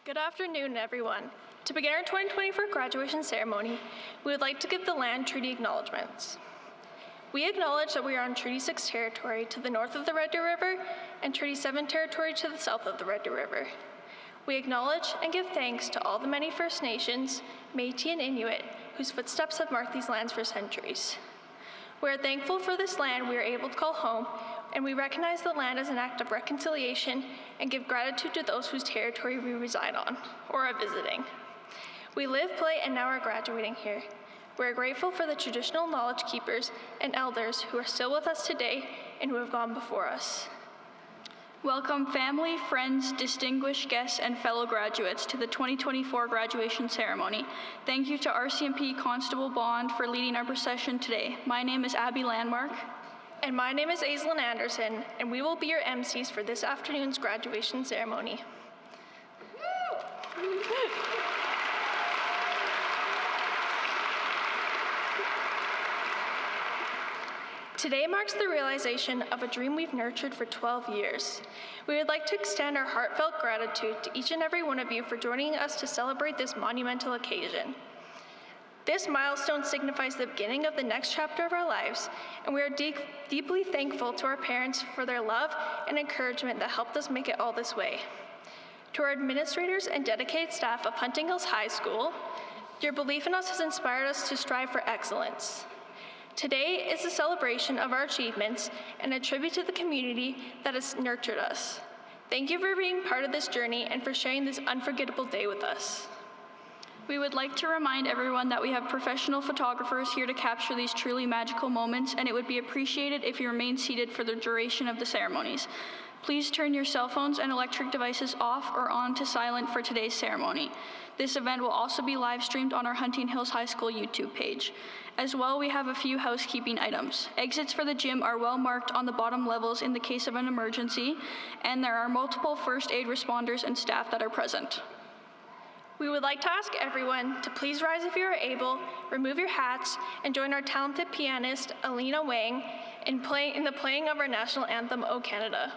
Good afternoon, everyone. To begin our 2024 graduation ceremony, we would like to give the land treaty acknowledgements. We acknowledge that we are on Treaty 6 territory to the north of the Red Deer River and Treaty 7 territory to the south of the Red Deer River. We acknowledge and give thanks to all the many First Nations, Métis, and Inuit whose footsteps have marked these lands for centuries. We are thankful for this land we are able to call home, and we recognize the land as an act of reconciliation and give gratitude to those whose territory we reside on or are visiting. We live, play, and now are graduating here. We are grateful for the traditional knowledge keepers and elders who are still with us today and who have gone before us. Welcome family, friends, distinguished guests, and fellow graduates to the 2024 graduation ceremony. Thank you to RCMP Constable Bond for leading our procession today. My name is Abby Landmark. And my name is Aislinn Anderson, and we will be your MCs for this afternoon's graduation ceremony. Today marks the realization of a dream we've nurtured for 12 years. We would like to extend our heartfelt gratitude to each and every one of you for joining us to celebrate this monumental occasion. This milestone signifies the beginning of the next chapter of our lives, and we are deeply thankful to our parents for their love and encouragement that helped us make it all this way. To our administrators and dedicated staff of Hunting Hills High School, your belief in us has inspired us to strive for excellence. Today is a celebration of our achievements and a tribute to the community that has nurtured us. Thank you for being part of this journey and for sharing this unforgettable day with us. We would like to remind everyone that we have professional photographers here to capture these truly magical moments, and it would be appreciated if you remain seated for the duration of the ceremonies. Please turn your cell phones and electric devices off or on to silent for today's ceremony. This event will also be live streamed on our Hunting Hills High School YouTube page. As well, we have a few housekeeping items. Exits for the gym are well marked on the bottom levels in the case of an emergency, and there are multiple first aid responders and staff that are present. We would like to ask everyone to please rise if you are able, remove your hats, and join our talented pianist, Alina Wang, in the playing of our national anthem, O Canada.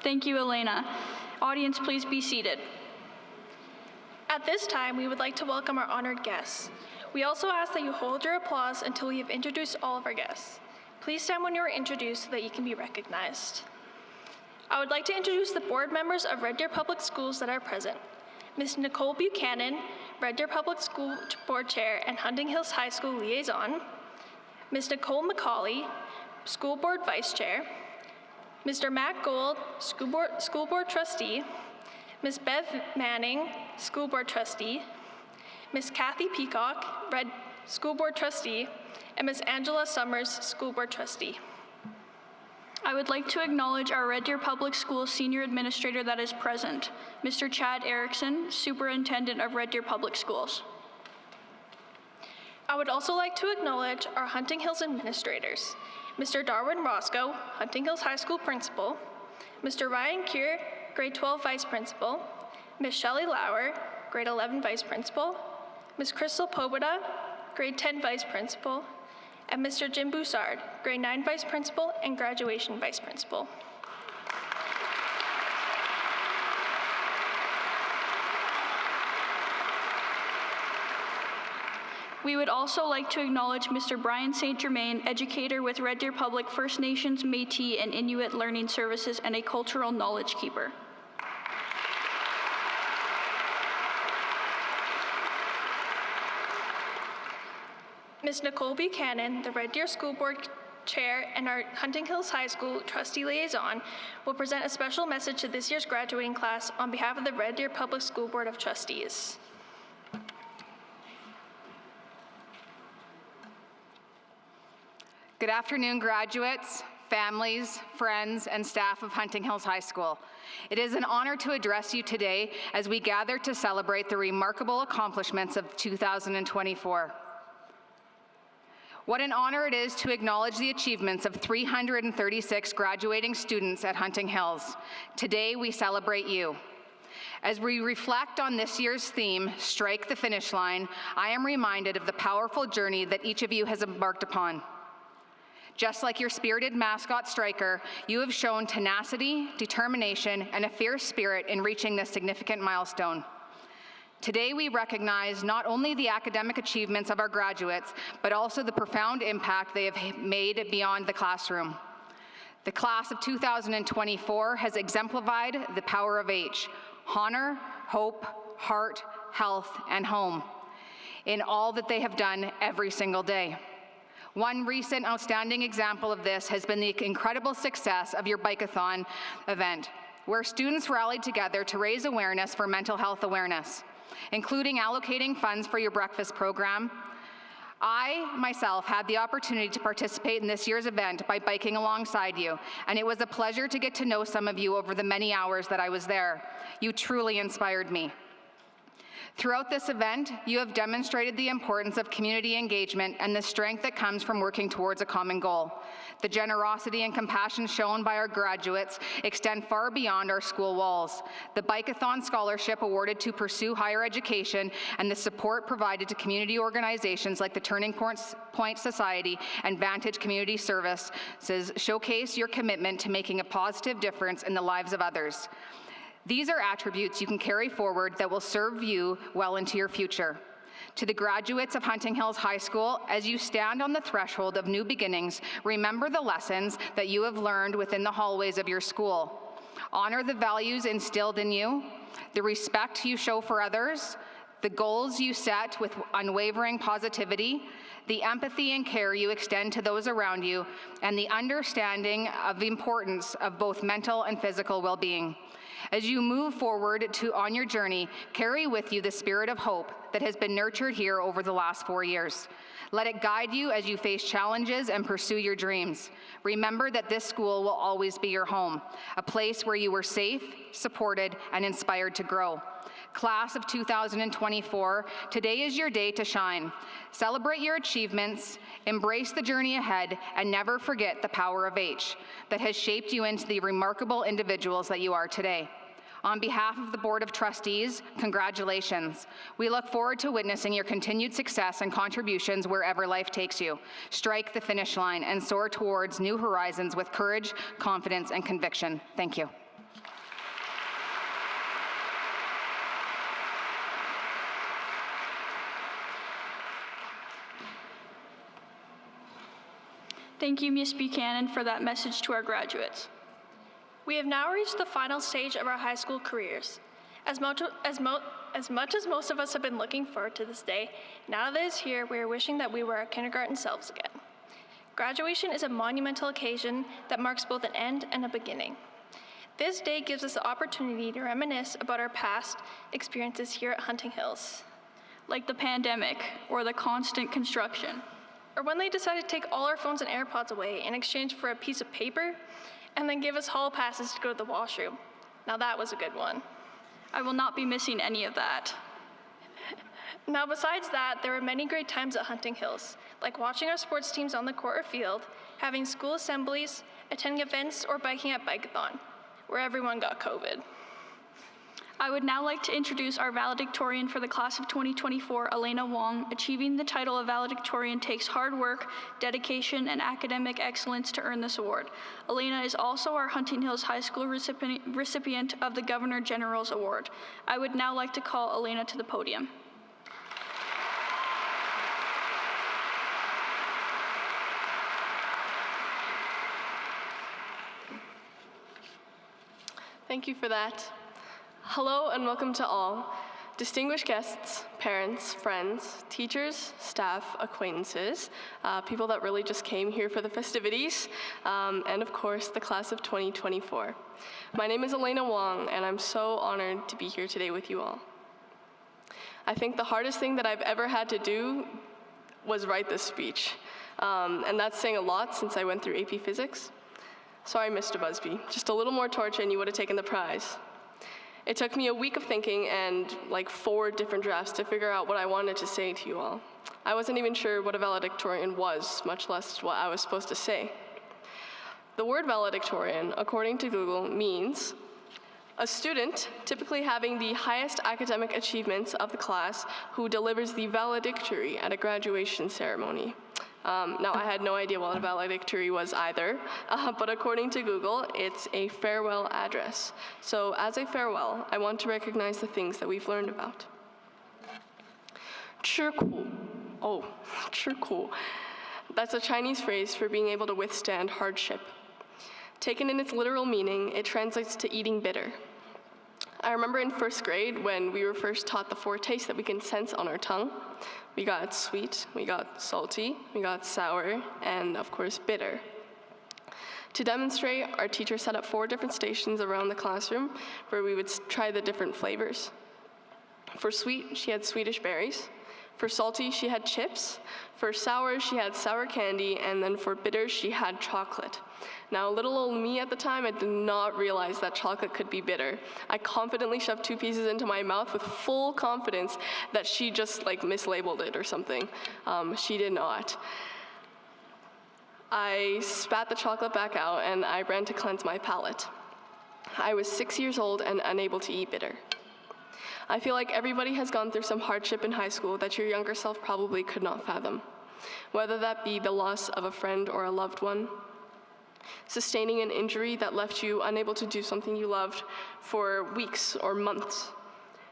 Thank you, Elena. Audience, please be seated. At this time, we would like to welcome our honored guests. We also ask that you hold your applause until we have introduced all of our guests. Please stand when you are introduced so that you can be recognized. I would like to introduce the board members of Red Deer Public Schools that are present. Ms. Nicole Buchanan, Red Deer Public School Board Chair and Hunting Hills High School Liaison. Ms. Nicole McCauley, School Board Vice Chair. Mr. Matt Gold, School Board Trustee. Ms. Bev Manning, School Board Trustee. Ms. Kathy Peacock, School Board Trustee. And Ms. Angela Summers, School Board Trustee. I would like to acknowledge our Red Deer Public Schools Senior Administrator that is present, Mr. Chad Erickson, Superintendent of Red Deer Public Schools. I would also like to acknowledge our Hunting Hills administrators, Mr. Darwin Roscoe, Hunting Hills High School Principal, Mr. Ryan Keir, Grade 12 Vice Principal, Ms. Shelley Lauer, Grade 11 Vice Principal, Ms. Crystal Pobeda, Grade 10 Vice Principal, and Mr. Jim Boussard, Grade 9 Vice Principal and Graduation Vice Principal. We would also like to acknowledge Mr. Brian St. Germain, educator with Red Deer Public First Nations, Métis, and Inuit Learning Services and a cultural knowledge keeper. Ms. Nicole Buchanan, the Red Deer School Board Chair and our Hunting Hills High School Trustee Liaison, will present a special message to this year's graduating class on behalf of the Red Deer Public School Board of Trustees. Good afternoon, graduates, families, friends, and staff of Hunting Hills High School. It is an honor to address you today as we gather to celebrate the remarkable accomplishments of 2024. What an honor it is to acknowledge the achievements of 336 graduating students at Hunting Hills. Today, we celebrate you. As we reflect on this year's theme, Strike the Finish Line, I am reminded of the powerful journey that each of you has embarked upon. Just like your spirited mascot striker, you have shown tenacity, determination, and a fierce spirit in reaching this significant milestone. Today, we recognize not only the academic achievements of our graduates, but also the profound impact they have made beyond the classroom. The class of 2024 has exemplified the power of H: honor, hope, heart, health, and home, in all that they have done every single day. One recent outstanding example of this has been the incredible success of your Bike-a-thon event, where students rallied together to raise awareness for mental health awareness, including allocating funds for your breakfast program. I, myself, had the opportunity to participate in this year's event by biking alongside you, and it was a pleasure to get to know some of you over the many hours that I was there. You truly inspired me. Throughout this event, you have demonstrated the importance of community engagement and the strength that comes from working towards a common goal. The generosity and compassion shown by our graduates extend far beyond our school walls. The Bike-a-thon scholarship awarded to pursue higher education and the support provided to community organizations like the Turning Point Society and Vantage Community Services showcase your commitment to making a positive difference in the lives of others. These are attributes you can carry forward that will serve you well into your future. To the graduates of Hunting Hills High School, as you stand on the threshold of new beginnings, remember the lessons that you have learned within the hallways of your school. Honor the values instilled in you, the respect you show for others, the goals you set with unwavering positivity, the empathy and care you extend to those around you, and the understanding of the importance of both mental and physical well-being. As you move forward on your journey, carry with you the spirit of hope that has been nurtured here over the last 4 years. Let it guide you as you face challenges and pursue your dreams. Remember that this school will always be your home, a place where you were safe, supported, and inspired to grow. Class of 2024, today is your day to shine. Celebrate your achievements, embrace the journey ahead, and never forget the power of H that has shaped you into the remarkable individuals that you are today. On behalf of the Board of Trustees, congratulations. We look forward to witnessing your continued success and contributions wherever life takes you. Strike the finish line and soar towards new horizons with courage, confidence, and conviction. Thank you. Thank you, Ms. Buchanan, for that message to our graduates. We have now reached the final stage of our high school careers. As much as most of us have been looking forward to this day, now that it is here, we are wishing that we were our kindergarten selves again. Graduation is a monumental occasion that marks both an end and a beginning. This day gives us the opportunity to reminisce about our past experiences here at Hunting Hills. Like the pandemic or the constant construction. Or when they decided to take all our phones and AirPods away in exchange for a piece of paper and then give us hall passes to go to the washroom. Now that was a good one. I will not be missing any of that. Now besides that, there were many great times at Hunting Hills, like watching our sports teams on the court or field, having school assemblies, attending events, or biking at Bike-a-thon, where everyone got COVID. I would now like to introduce our valedictorian for the class of 2024, Elena Wong. Achieving the title of valedictorian takes hard work, dedication, and academic excellence to earn this award. Elena is also our Hunting Hills High School recipient of the Governor General's Award. I would now like to call Elena to the podium. Thank you for that. Hello and welcome to all. Distinguished guests, parents, friends, teachers, staff, acquaintances, people that really just came here for the festivities, and of course, the class of 2024. My name is Elena Wong, and I'm so honored to be here today with you all. I think the hardest thing that I've ever had to do was write this speech, and that's saying a lot since I went through AP Physics. Sorry, Mr. Busby, just a little more torture and you would have taken the prize. It took me a week of thinking and like 4 different drafts to figure out what I wanted to say to you all. I wasn't even sure what a valedictorian was, much less what I was supposed to say. The word valedictorian, according to Google, means a student, typically having the highest academic achievements of the class, who delivers the valedictory at a graduation ceremony. Now, I had no idea what a valedictory was either, but according to Google, it's a farewell address. So as a farewell, I want to recognize the things that we've learned about. 吃苦. Oh, 吃苦. That's a Chinese phrase for being able to withstand hardship. Taken in its literal meaning, it translates to eating bitter. I remember in 1st grade when we were first taught the 4 tastes that we can sense on our tongue. We got sweet, we got salty, we got sour, and of course bitter. To demonstrate, our teacher set up 4 different stations around the classroom where we would try the different flavors. For sweet, she had Swedish berries. For salty, she had chips. For sour, she had sour candy. And then for bitter, she had chocolate. Now, little old me at the time, I did not realize that chocolate could be bitter. I confidently shoved 2 pieces into my mouth with full confidence that she just like mislabeled it or something. She did not. I spat the chocolate back out and I ran to cleanse my palate. I was 6 years old and unable to eat bitter. I feel like everybody has gone through some hardship in high school that your younger self probably could not fathom, whether that be the loss of a friend or a loved one, sustaining an injury that left you unable to do something you loved for weeks or months,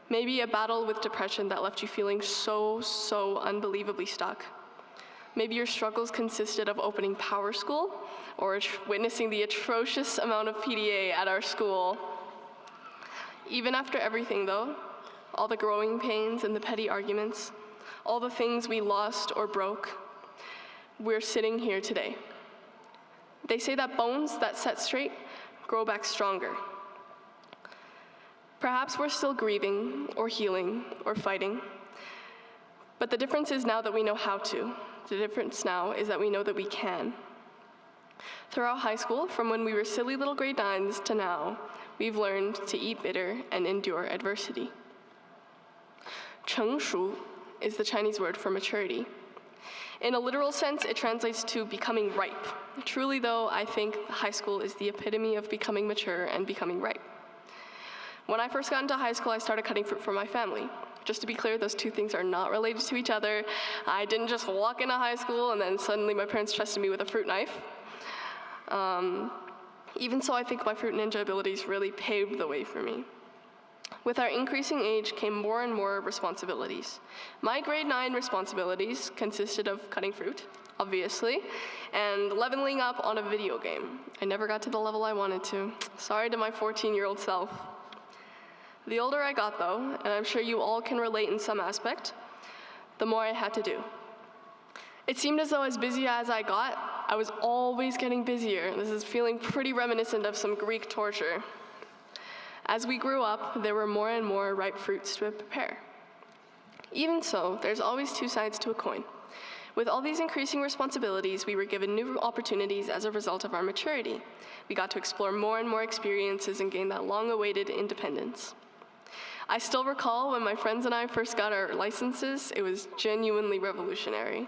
maybe a battle with depression that left you feeling so unbelievably stuck. Maybe your struggles consisted of opening Power School or witnessing the atrocious amount of PDA at our school. Even after everything though, all the growing pains and the petty arguments, all the things we lost or broke, we're sitting here today. They say that bones that set straight grow back stronger. Perhaps we're still grieving or healing or fighting, but the difference is now that we know how to. The difference now is that we know that we can. Throughout high school, from when we were silly little grade 9s to now, we've learned to eat bitter and endure adversity. 成熟 is the Chinese word for maturity. In a literal sense, it translates to becoming ripe. Truly though, I think high school is the epitome of becoming mature and becoming ripe. When I first got into high school, I started cutting fruit for my family. Just to be clear, those 2 things are not related to each other. I didn't just walk into high school and then suddenly my parents trusted me with a fruit knife. Even so, I think my fruit ninja abilities really paved the way for me. With our increasing age came more and more responsibilities. My grade 9 responsibilities consisted of cutting fruit, obviously, and leveling up on a video game. I never got to the level I wanted to. Sorry to my 14-year-old self. The older I got, though, and I'm sure you all can relate in some aspect, the more I had to do. It seemed as though as busy as I got, I was always getting busier. This is feeling pretty reminiscent of some Greek torture. As we grew up, there were more and more ripe fruits to prepare. Even so, there's always two sides to a coin. With all these increasing responsibilities, we were given new opportunities as a result of our maturity. We got to explore more and more experiences and gain that long-awaited independence. I still recall when my friends and I first got our licenses, it was genuinely revolutionary.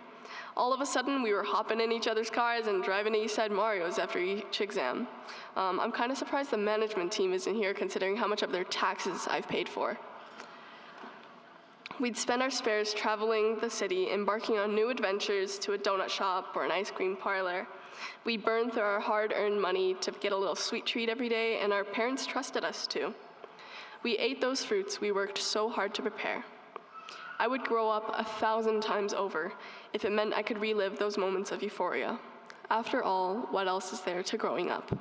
All of a sudden, we were hopping in each other's cars and driving to East Side Marios after each exam. I'm kind of surprised the management team isn't here considering how much of their taxes I've paid for. We'd spend our spares traveling the city, embarking on new adventures to a donut shop or an ice cream parlor. We burned through our hard-earned money to get a little sweet treat every day, and our parents trusted us to. We ate those fruits we worked so hard to prepare. I would grow up 1,000 times over if it meant I could relive those moments of euphoria. After all, what else is there to growing up?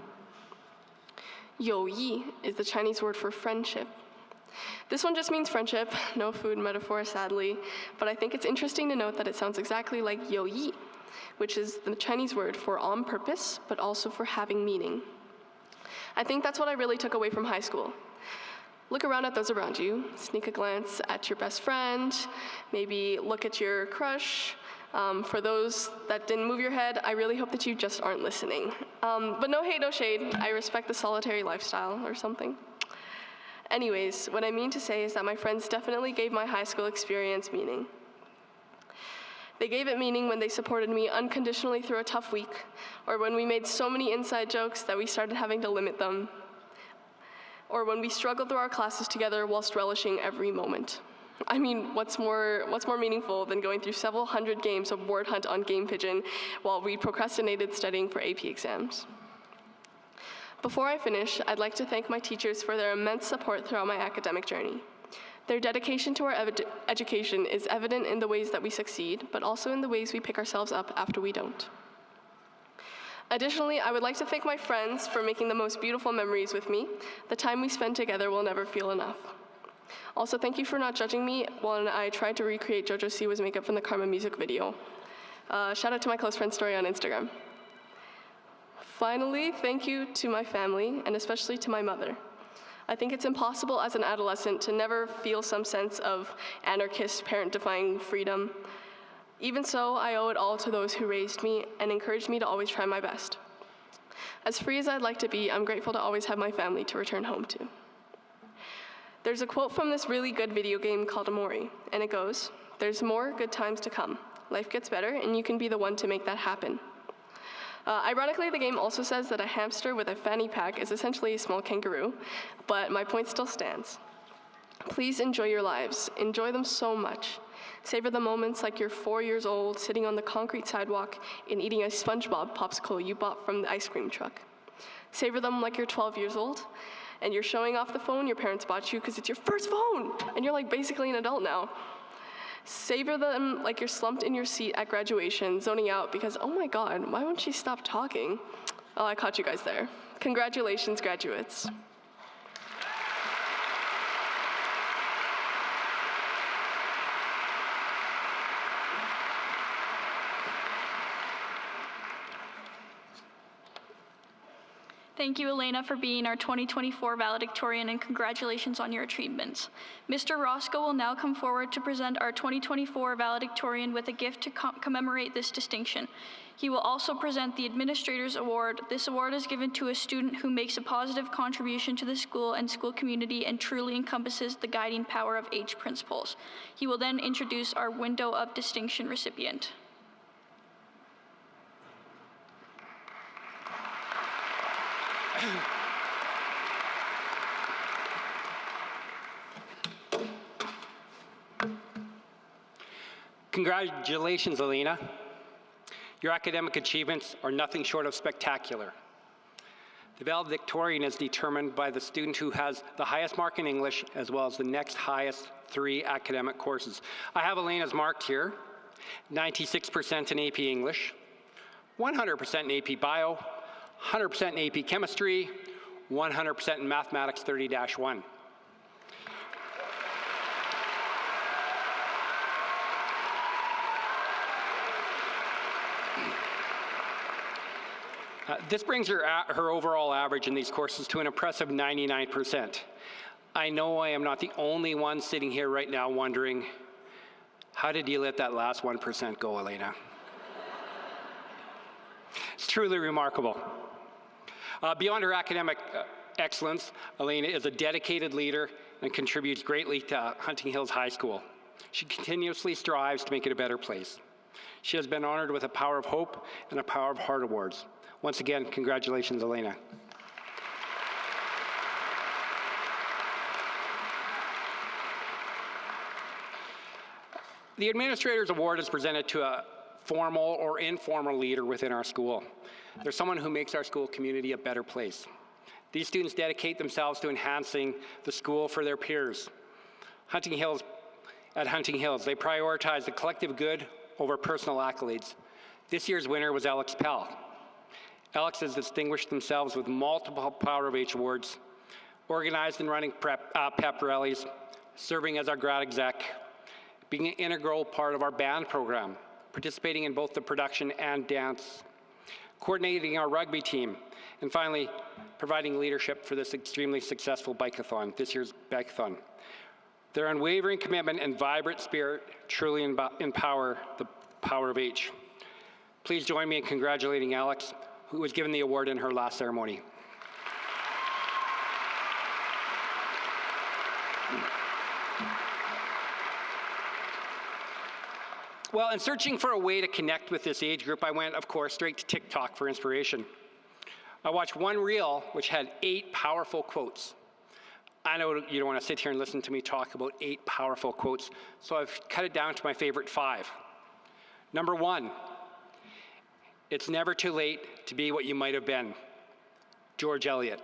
友谊 is the Chinese word for friendship. This one just means friendship, no food metaphor, sadly, but I think it's interesting to note that it sounds exactly like 友谊, which is the Chinese word for on purpose, but also for having meaning. I think that's what I really took away from high school. Look around at those around you, sneak a glance at your best friend, maybe look at your crush. For those that didn't move your head, I really hope that you just aren't listening. But no hate, no shade. I respect the solitary lifestyle or something. Anyways, what I mean to say is that my friends definitely gave my high school experience meaning. They gave it meaning when they supported me unconditionally through a tough week, or when we made so many inside jokes that we started having to limit them, or when we struggled through our classes together whilst relishing every moment. I mean, what's more meaningful than going through several hundred games of Word Hunt on Game Pigeon while we procrastinated studying for AP exams? Before I finish, I'd like to thank my teachers for their immense support throughout my academic journey. Their dedication to our education is evident in the ways that we succeed, but also in the ways we pick ourselves up after we don't. Additionally, I would like to thank my friends for making the most beautiful memories with me. The time we spend together will never feel enough. Also, thank you for not judging me when I tried to recreate JoJo Siwa's makeup from the Karma music video. Shout out to my close friend story on Instagram. Finally, thank you to my family, and especially to my mother. I think it's impossible as an adolescent to never feel some sense of anarchist, parent-defying freedom. Even so, I owe it all to those who raised me and encouraged me to always try my best. As free as I'd like to be, I'm grateful to always have my family to return home to. There's a quote from this really good video game called Amori, and it goes, "There's more good times to come. Life gets better, and you can be the one to make that happen." Ironically, the game also says that a hamster with a fanny pack is essentially a small kangaroo, but my point still stands. Please enjoy your lives. Enjoy them so much. Savor the moments like you're 4 years old, sitting on the concrete sidewalk and eating a SpongeBob popsicle you bought from the ice cream truck. Savor them like you're 12 years old, and you're showing off the phone your parents bought you because it's your first phone, and you're like basically an adult now. Savor them like you're slumped in your seat at graduation, zoning out because, oh my God, why won't she stop talking? Oh, I caught you guys there. Congratulations, graduates. Thank you, Elena, for being our 2024 valedictorian, and congratulations on your achievements. Mr. Roscoe will now come forward to present our 2024 valedictorian with a gift to commemorate this distinction. He will also present the Administrator's Award. This award is given to a student who makes a positive contribution to the school and school community and truly encompasses the guiding power of H principles. He will then introduce our Window of Distinction recipient. Congratulations, Alina. Your academic achievements are nothing short of spectacular. The valedictorian is determined by the student who has the highest mark in English as well as the next highest 3 academic courses. I have Elena's marked here: 96% in AP English, 100% in AP Bio, 100% in AP Chemistry, 100% in Mathematics 30-1. This brings her overall average in these courses to an impressive 99%. I know I am not the only one sitting here right now wondering, how did you let that last 1% go, Elena? It's truly remarkable. Beyond her academic excellence, Elena is a dedicated leader and contributes greatly to Hunting Hills High School. She continuously strives to make it a better place. She has been honored with a Power of Hope and a Power of Heart awards. Once again, congratulations, Elena. The Administrator's Award is presented to a formal or informal leader within our school. They're someone who makes our school community a better place. These students dedicate themselves to enhancing the school for their peers. At Hunting Hills, they prioritize the collective good over personal accolades. This year's winner was Alex Pell. Alex has distinguished themselves with multiple Power of H awards, organized and running pep rallies, serving as our grad exec, being an integral part of our band program, participating in both the production and dance, coordinating our rugby team, and finally, providing leadership for this extremely successful bike-a-thon, this year's bike-a-thon. Their unwavering commitment and vibrant spirit truly empower the Power of H. Please join me in congratulating Alex, who was given the award in her last ceremony. Well, in searching for a way to connect with this age group, I went, of course, straight to TikTok for inspiration. I watched one reel which had 8 powerful quotes. I know you don't want to sit here and listen to me talk about 8 powerful quotes, so I've cut it down to my favorite 5. Number 1, it's never too late to be what you might have been. George Eliot.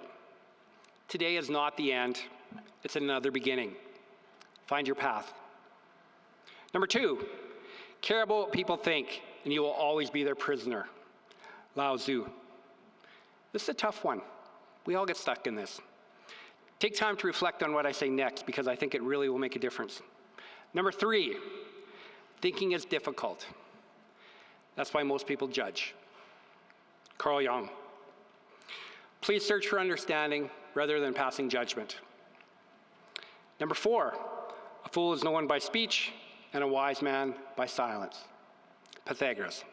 Today is not the end, it's another beginning. Find your path. Number 2, care about what people think, and you will always be their prisoner. Lao Tzu. This is a tough one. We all get stuck in this. Take time to reflect on what I say next, because I think it really will make a difference. Number 3, thinking is difficult. That's why most people judge. Carl Jung. Please search for understanding rather than passing judgment. Number 4, a fool is known by speech, and a wise man by silence. Pythagoras.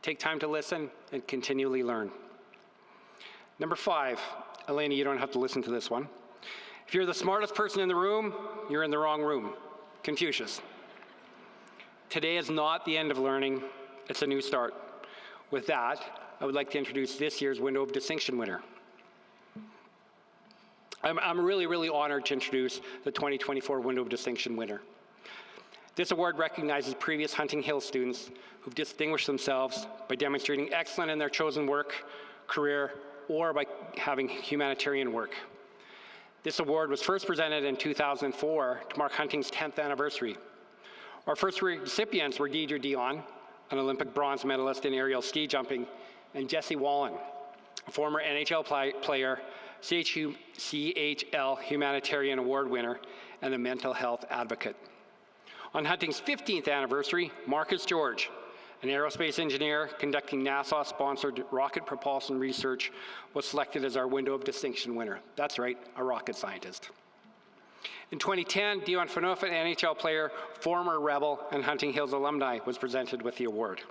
Take time to listen and continually learn. Number 5, Elena, you don't have to listen to this one. If you're the smartest person in the room, you're in the wrong room. Confucius. Today is not the end of learning, it's a new start. With that, I would like to introduce this year's Window of Distinction winner. I'm really, really honored to introduce the 2024 Window of Distinction winner. This award recognizes previous Hunting Hills students who've distinguished themselves by demonstrating excellence in their chosen work, career, or by having humanitarian work. This award was first presented in 2004 to mark Hunting's 10th anniversary. Our first recipients were Deidre Dion, an Olympic bronze medalist in aerial ski jumping, and Jesse Wallen, a former NHL player, CHL Humanitarian Award winner, and a mental health advocate. On Hunting's 15th anniversary, Marcus George, an aerospace engineer conducting NASA-sponsored rocket propulsion research, was selected as our Window of Distinction winner. That's right, a rocket scientist. In 2010, Dion Phaneuf, an NHL player, former Rebel and Hunting Hills alumni, was presented with the award.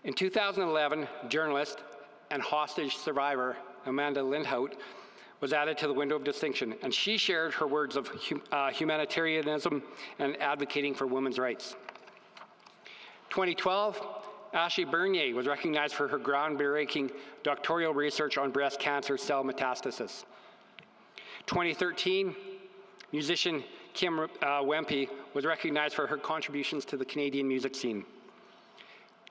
In 2011, journalist and hostage survivor Amanda Lindhout was added to the Window of Distinction, and she shared her words of humanitarianism and advocating for women's rights. 2012, Ashley Bernier was recognized for her groundbreaking doctoral research on breast cancer cell metastasis. 2013, musician Kim Wempe was recognized for her contributions to the Canadian music scene.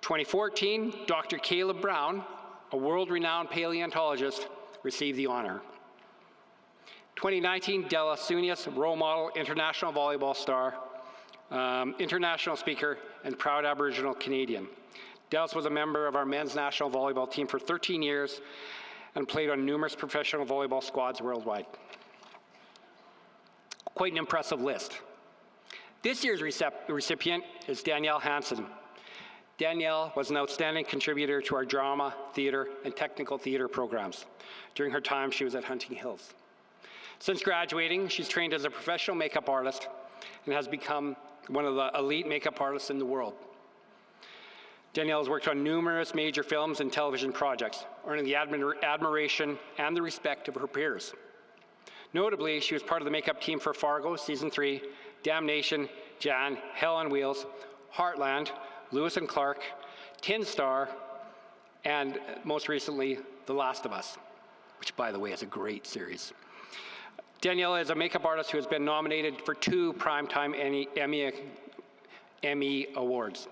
2014, Dr. Caleb Brown, a world-renowned paleontologist, received the honor. 2019, Della Sunius, role model, international volleyball star, international speaker, and proud Aboriginal Canadian. Dallas was a member of our men's national volleyball team for 13 years and played on numerous professional volleyball squads worldwide. Quite an impressive list. This year's recipient is Danielle Hansen. Danielle was an outstanding contributor to our drama, theater, and technical theater programs during her time she was at Hunting Hills. Since graduating, she's trained as a professional makeup artist and has become one of the elite makeup artists in the world. Danielle has worked on numerous major films and television projects, earning the admiration and the respect of her peers. Notably, she was part of the makeup team for Fargo Season 3, Damnation, Jan, Hell on Wheels, Heartland, Lewis and Clark, Tin Star, and most recently, The Last of Us, which, by the way, is a great series. Danielle is a makeup artist who has been nominated for 2 Primetime Emmy Awards.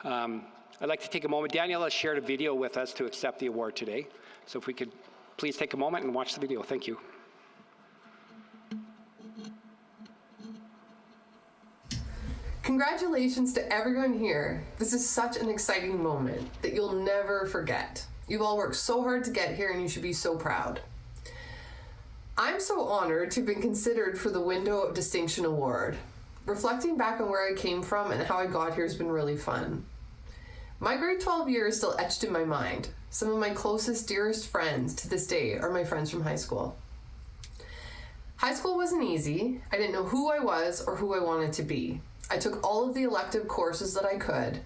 I'd like to take a moment. Danielle has shared a video with us to accept the award today. So if we could please take a moment and watch the video. Thank you. Congratulations to everyone here. This is such an exciting moment that you'll never forget. You've all worked so hard to get here and you should be so proud. I'm so honored to have been considered for the Window of Distinction Award. Reflecting back on where I came from and how I got here has been really fun. My grade 12 year is still etched in my mind. Some of my closest, dearest friends to this day are my friends from high school. High school wasn't easy. I didn't know who I was or who I wanted to be. I took all of the elective courses that I could,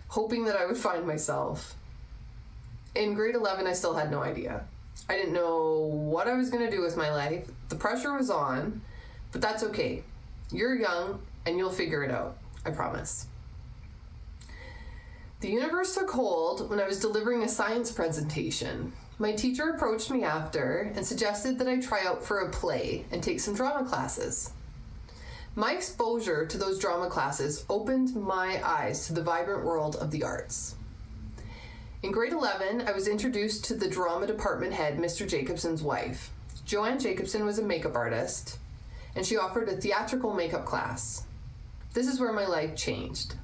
hoping that I would find myself. In grade 11, I still had no idea. I didn't know what I was going to do with my life. The pressure was on, but that's okay. You're young, and you'll figure it out, I promise. The universe took hold when I was delivering a science presentation. My teacher approached me after and suggested that I try out for a play and take some drama classes. My exposure to those drama classes opened my eyes to the vibrant world of the arts. In grade 11, I was introduced to the drama department head, Mr. Jacobson's wife. Joanne Jacobson was a makeup artist, and she offered a theatrical makeup class. This is where my life changed.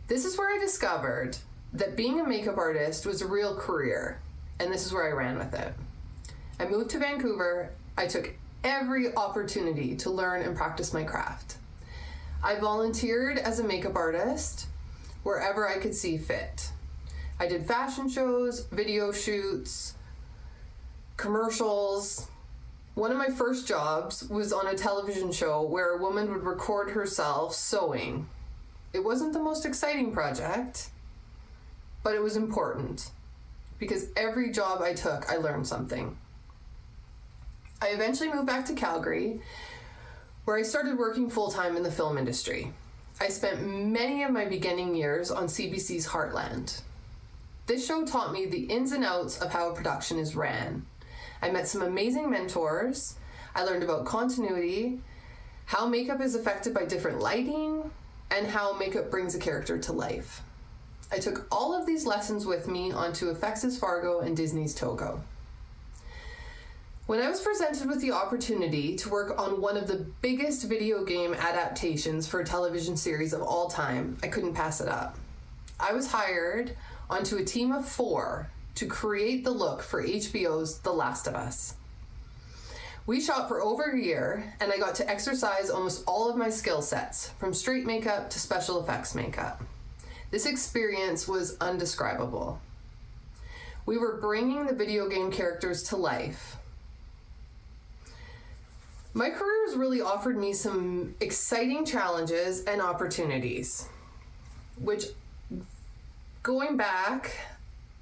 This is where I discovered that being a makeup artist was a real career, and this is where I ran with it. I moved to Vancouver. I took every opportunity to learn and practice my craft. I volunteered as a makeup artist wherever I could see fit. I did fashion shows, video shoots, commercials. One of my first jobs was on a television show where a woman would record herself sewing. It wasn't the most exciting project, but it was important because every job I took, I learned something. I eventually moved back to Calgary, where I started working full-time in the film industry. I spent many of my beginning years on CBC's Heartland. This show taught me the ins and outs of how a production is ran. I met some amazing mentors. I learned about continuity, how makeup is affected by different lighting, and how makeup brings a character to life. I took all of these lessons with me onto FX's Fargo and Disney's Togo. When I was presented with the opportunity to work on one of the biggest video game adaptations for a television series of all time, I couldn't pass it up. I was hired onto a team of 4 to create the look for HBO's The Last of Us. We shot for over a year, and I got to exercise almost all of my skill sets, from straight makeup to special effects makeup. This experience was undescribable. We were bringing the video game characters to life. My career has really offered me some exciting challenges and opportunities, which, going back,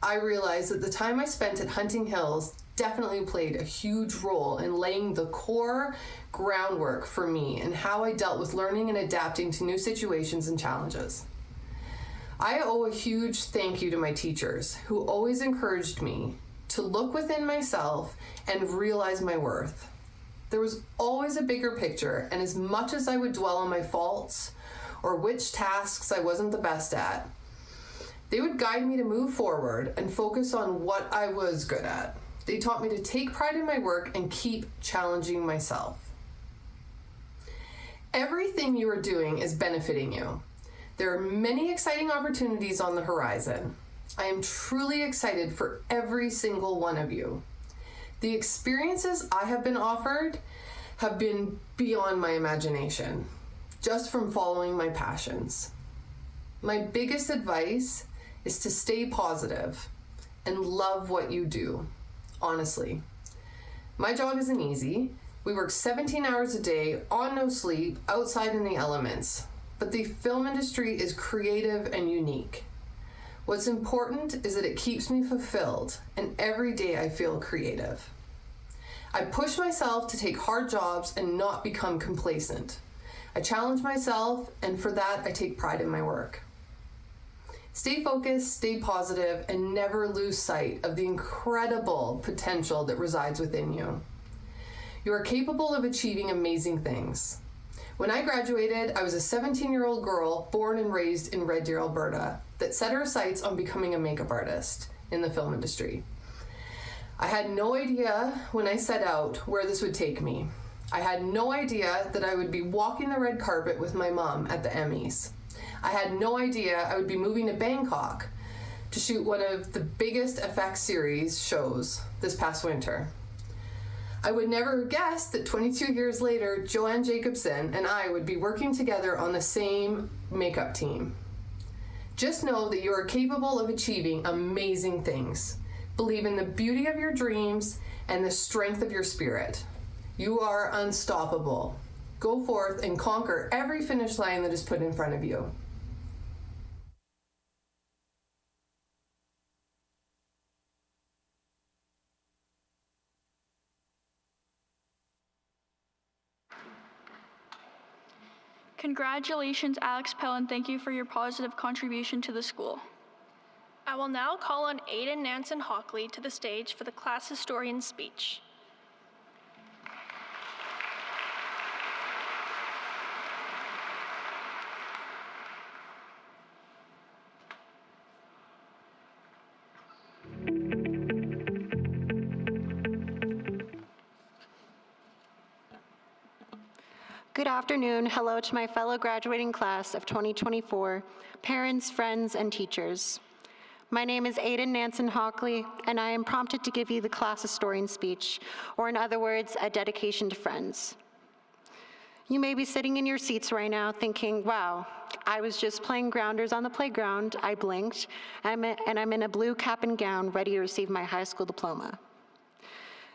I realized that the time I spent at Hunting Hills definitely played a huge role in laying the core groundwork for me and how I dealt with learning and adapting to new situations and challenges. I owe a huge thank you to my teachers, who always encouraged me to look within myself and realize my worth. There was always a bigger picture, and as much as I would dwell on my faults or which tasks I wasn't the best at, They would guide me to move forward and focus on what I was good at. They taught me to take pride in my work and keep challenging myself. Everything you are doing is benefiting you. There are many exciting opportunities on the horizon. I am truly excited for every single one of you. The experiences I have been offered have been beyond my imagination, just from following my passions. My biggest advice is to stay positive and love what you do, honestly. My job isn't easy. We work 17 hours a day, on no sleep, outside in the elements. But the film industry is creative and unique. What's important is that it keeps me fulfilled, and every day I feel creative. I push myself to take hard jobs and not become complacent. I challenge myself, and for that I take pride in my work. Stay focused, stay positive, and never lose sight of the incredible potential that resides within you. You are capable of achieving amazing things. When I graduated, I was a 17-year-old girl born and raised in Red Deer, Alberta, that set her sights on becoming a makeup artist in the film industry. I had no idea when I set out where this would take me. I had no idea that I would be walking the red carpet with my mom at the Emmys. I had no idea I would be moving to Bangkok to shoot one of the biggest FX series shows this past winter. I would never have guessed that 22 years later, Joanne Jacobson and I would be working together on the same makeup team. Just know that you are capable of achieving amazing things. Believe in the beauty of your dreams and the strength of your spirit. You are unstoppable. Go forth and conquer every finish line that is put in front of you. Congratulations, Alex Pell, and thank you for your positive contribution to the school. I will now call on Aiden Nansen Hockley to the stage for the class historian speech. Good afternoon. Hello to my fellow graduating class of 2024, parents, friends, and teachers. My name is Aiden Nansen Hockley, and I am prompted to give you the class historian speech, or in other words, a dedication to friends. You may be sitting in your seats right now thinking, wow, I was just playing grounders on the playground, I blinked, and I'm in a blue cap and gown ready to receive my high school diploma.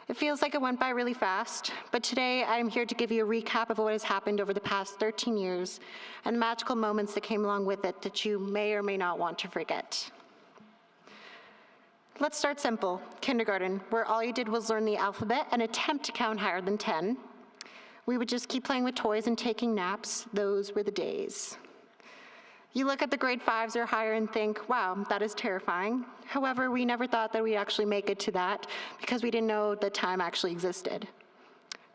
It feels like it went by really fast, but today I am here to give you a recap of what has happened over the past 13 years and the magical moments that came along with it that you may or may not want to forget. Let's start simple, kindergarten, where all you did was learn the alphabet and attempt to count higher than 10. We would just keep playing with toys and taking naps. Those were the days. You look at the grade 5s or higher and think, wow, that is terrifying. However, we never thought that we'd actually make it to that because we didn't know that time actually existed.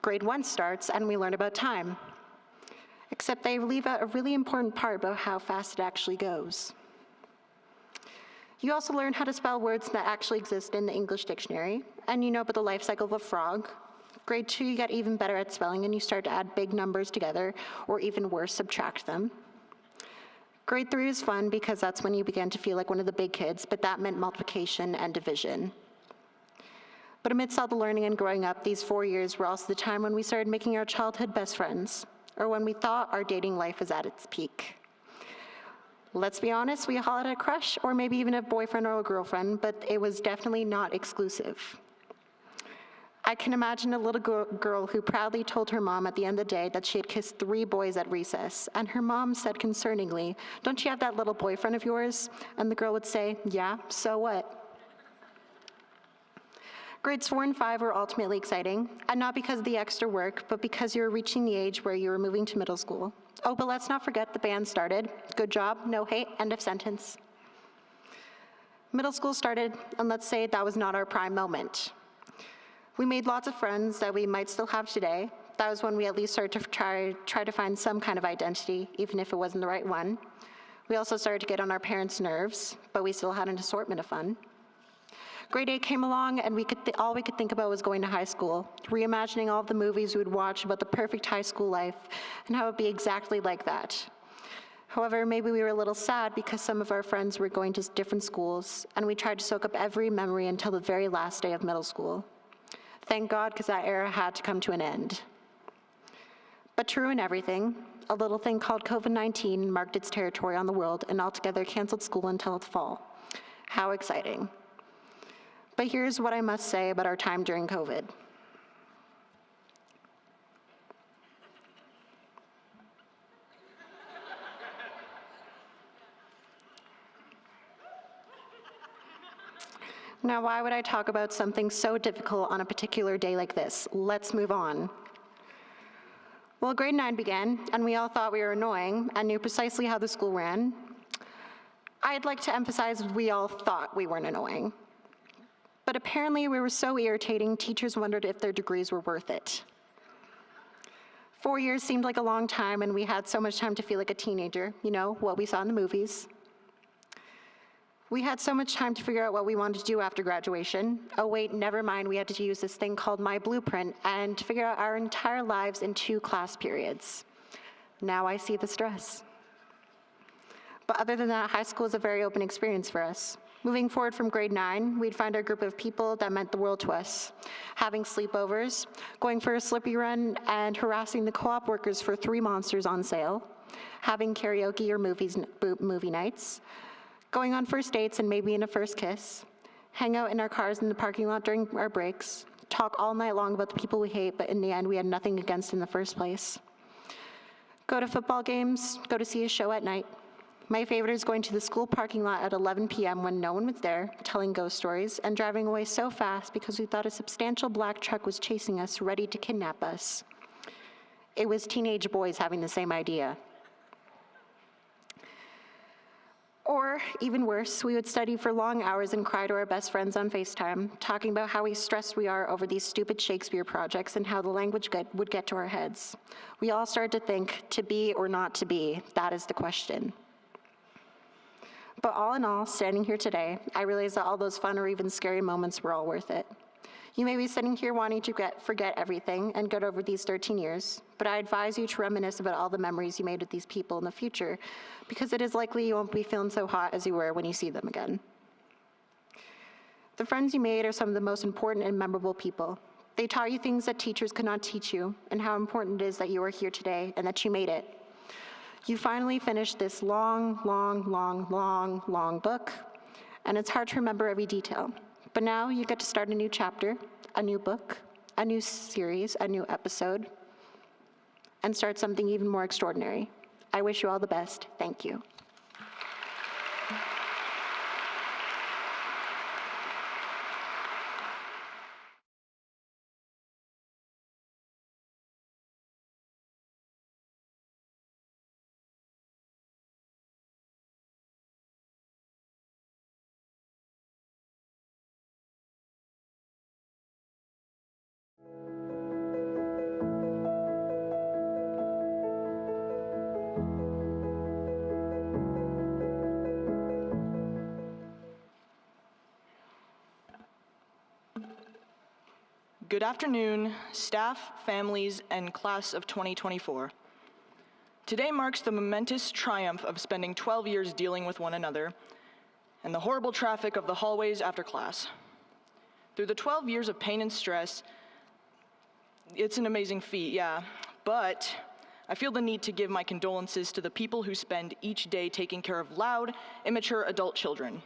Grade 1 starts and we learn about time. Except they leave out a really important part about how fast it actually goes. You also learn how to spell words that actually exist in the English dictionary, and you know about the life cycle of a frog. Grade 2, you get even better at spelling and you start to add big numbers together, or even worse, subtract them. Grade 3 is fun because that's when you begin to feel like one of the big kids, but that meant multiplication and division. But amidst all the learning and growing up, these 4 years were also the time when we started making our childhood best friends, or when we thought our dating life was at its peak. Let's be honest, we all had a crush, or maybe even a boyfriend or a girlfriend, but it was definitely not exclusive. I can imagine a little girl who proudly told her mom at the end of the day that she had kissed 3 boys at recess, and her mom said concerningly, "Don't you have that little boyfriend of yours?" And the girl would say, "Yeah, so what?" Grades 4 and 5 were ultimately exciting, and not because of the extra work, but because you were reaching the age where you were moving to middle school. Oh, but let's not forget the band started. Good job, no hate, end of sentence. Middle school started, and let's say that was not our prime moment. We made lots of friends that we might still have today. That was when we at least started to try to find some kind of identity, even if it wasn't the right one. We also started to get on our parents' nerves, but we still had an assortment of fun. Grade 8 came along, and all we could think about was going to high school, reimagining all of the movies we would watch about the perfect high school life and how it would be exactly like that. However, maybe we were a little sad because some of our friends were going to different schools, and we tried to soak up every memory until the very last day of middle school. Thank God, because that era had to come to an end. But to ruin everything, a little thing called COVID-19 marked its territory on the world and altogether canceled school until the fall. How exciting. But here's what I must say about our time during COVID. Now, why would I talk about something so difficult on a particular day like this? Let's move on. Well, grade 9 began, and we all thought we were annoying and knew precisely how the school ran. I'd like to emphasize we all thought we weren't annoying. But apparently we were so irritating, teachers wondered if their degrees were worth it. 4 years seemed like a long time, and we had so much time to feel like a teenager, you know, what we saw in the movies. We had so much time to figure out what we wanted to do after graduation. Oh wait, never mind, we had to use this thing called My Blueprint and to figure out our entire lives in 2 class periods. Now I see the stress. But other than that, high school was a very open experience for us. Moving forward from grade 9, we'd find our group of people that meant the world to us. Having sleepovers, going for a Slippy run, and harassing the co-op workers for 3 monsters on sale. Having karaoke or movie nights. Going on first dates and maybe in a first kiss, hang out in our cars in the parking lot during our breaks, talk all night long about the people we hate, but in the end we had nothing against in the first place. Go to football games, go to see a show at night. My favorite is going to the school parking lot at 11 p.m. when no one was there, telling ghost stories, and driving away so fast because we thought a substantial black truck was chasing us, ready to kidnap us. It was teenage boys having the same idea. Or, even worse, we would study for long hours and cry to our best friends on FaceTime, talking about how stressed we are over these stupid Shakespeare projects and how the language would get to our heads. We all started to think, to be or not to be, that is the question. But all in all, standing here today, I realize that all those fun or even scary moments were all worth it. You may be sitting here wanting to forget everything and get over these 13 years, but I advise you to reminisce about all the memories you made with these people in the future, because it is likely you won't be feeling so hot as you were when you see them again. The friends you made are some of the most important and memorable people. They taught you things that teachers could not teach you, and how important it is that you are here today and that you made it. You finally finished this long book, and it's hard to remember every detail. But now you get to start a new chapter, a new book, a new series, a new episode, and start something even more extraordinary. I wish you all the best. Thank you. Good afternoon, staff, families, and class of 2024. Today marks the momentous triumph of spending 12 years dealing with one another and the horrible traffic of the hallways after class. Through the 12 years of pain and stress, it's an amazing feat, yeah, but I feel the need to give my condolences to the people who spend each day taking care of loud, immature adult children.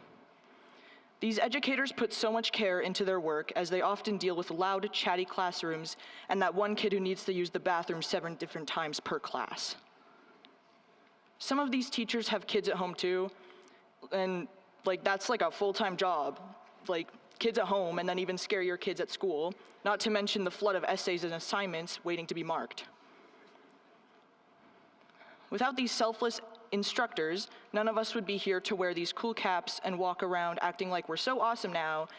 These educators put so much care into their work as they often deal with loud, chatty classrooms and that one kid who needs to use the bathroom 7 different times per class. Some of these teachers have kids at home too, and that's like a full-time job. Kids at home and then even scarier kids at school, not to mention the flood of essays and assignments waiting to be marked. Without these selfless instructors, none of us would be here to wear these cool caps and walk around acting like we're so awesome now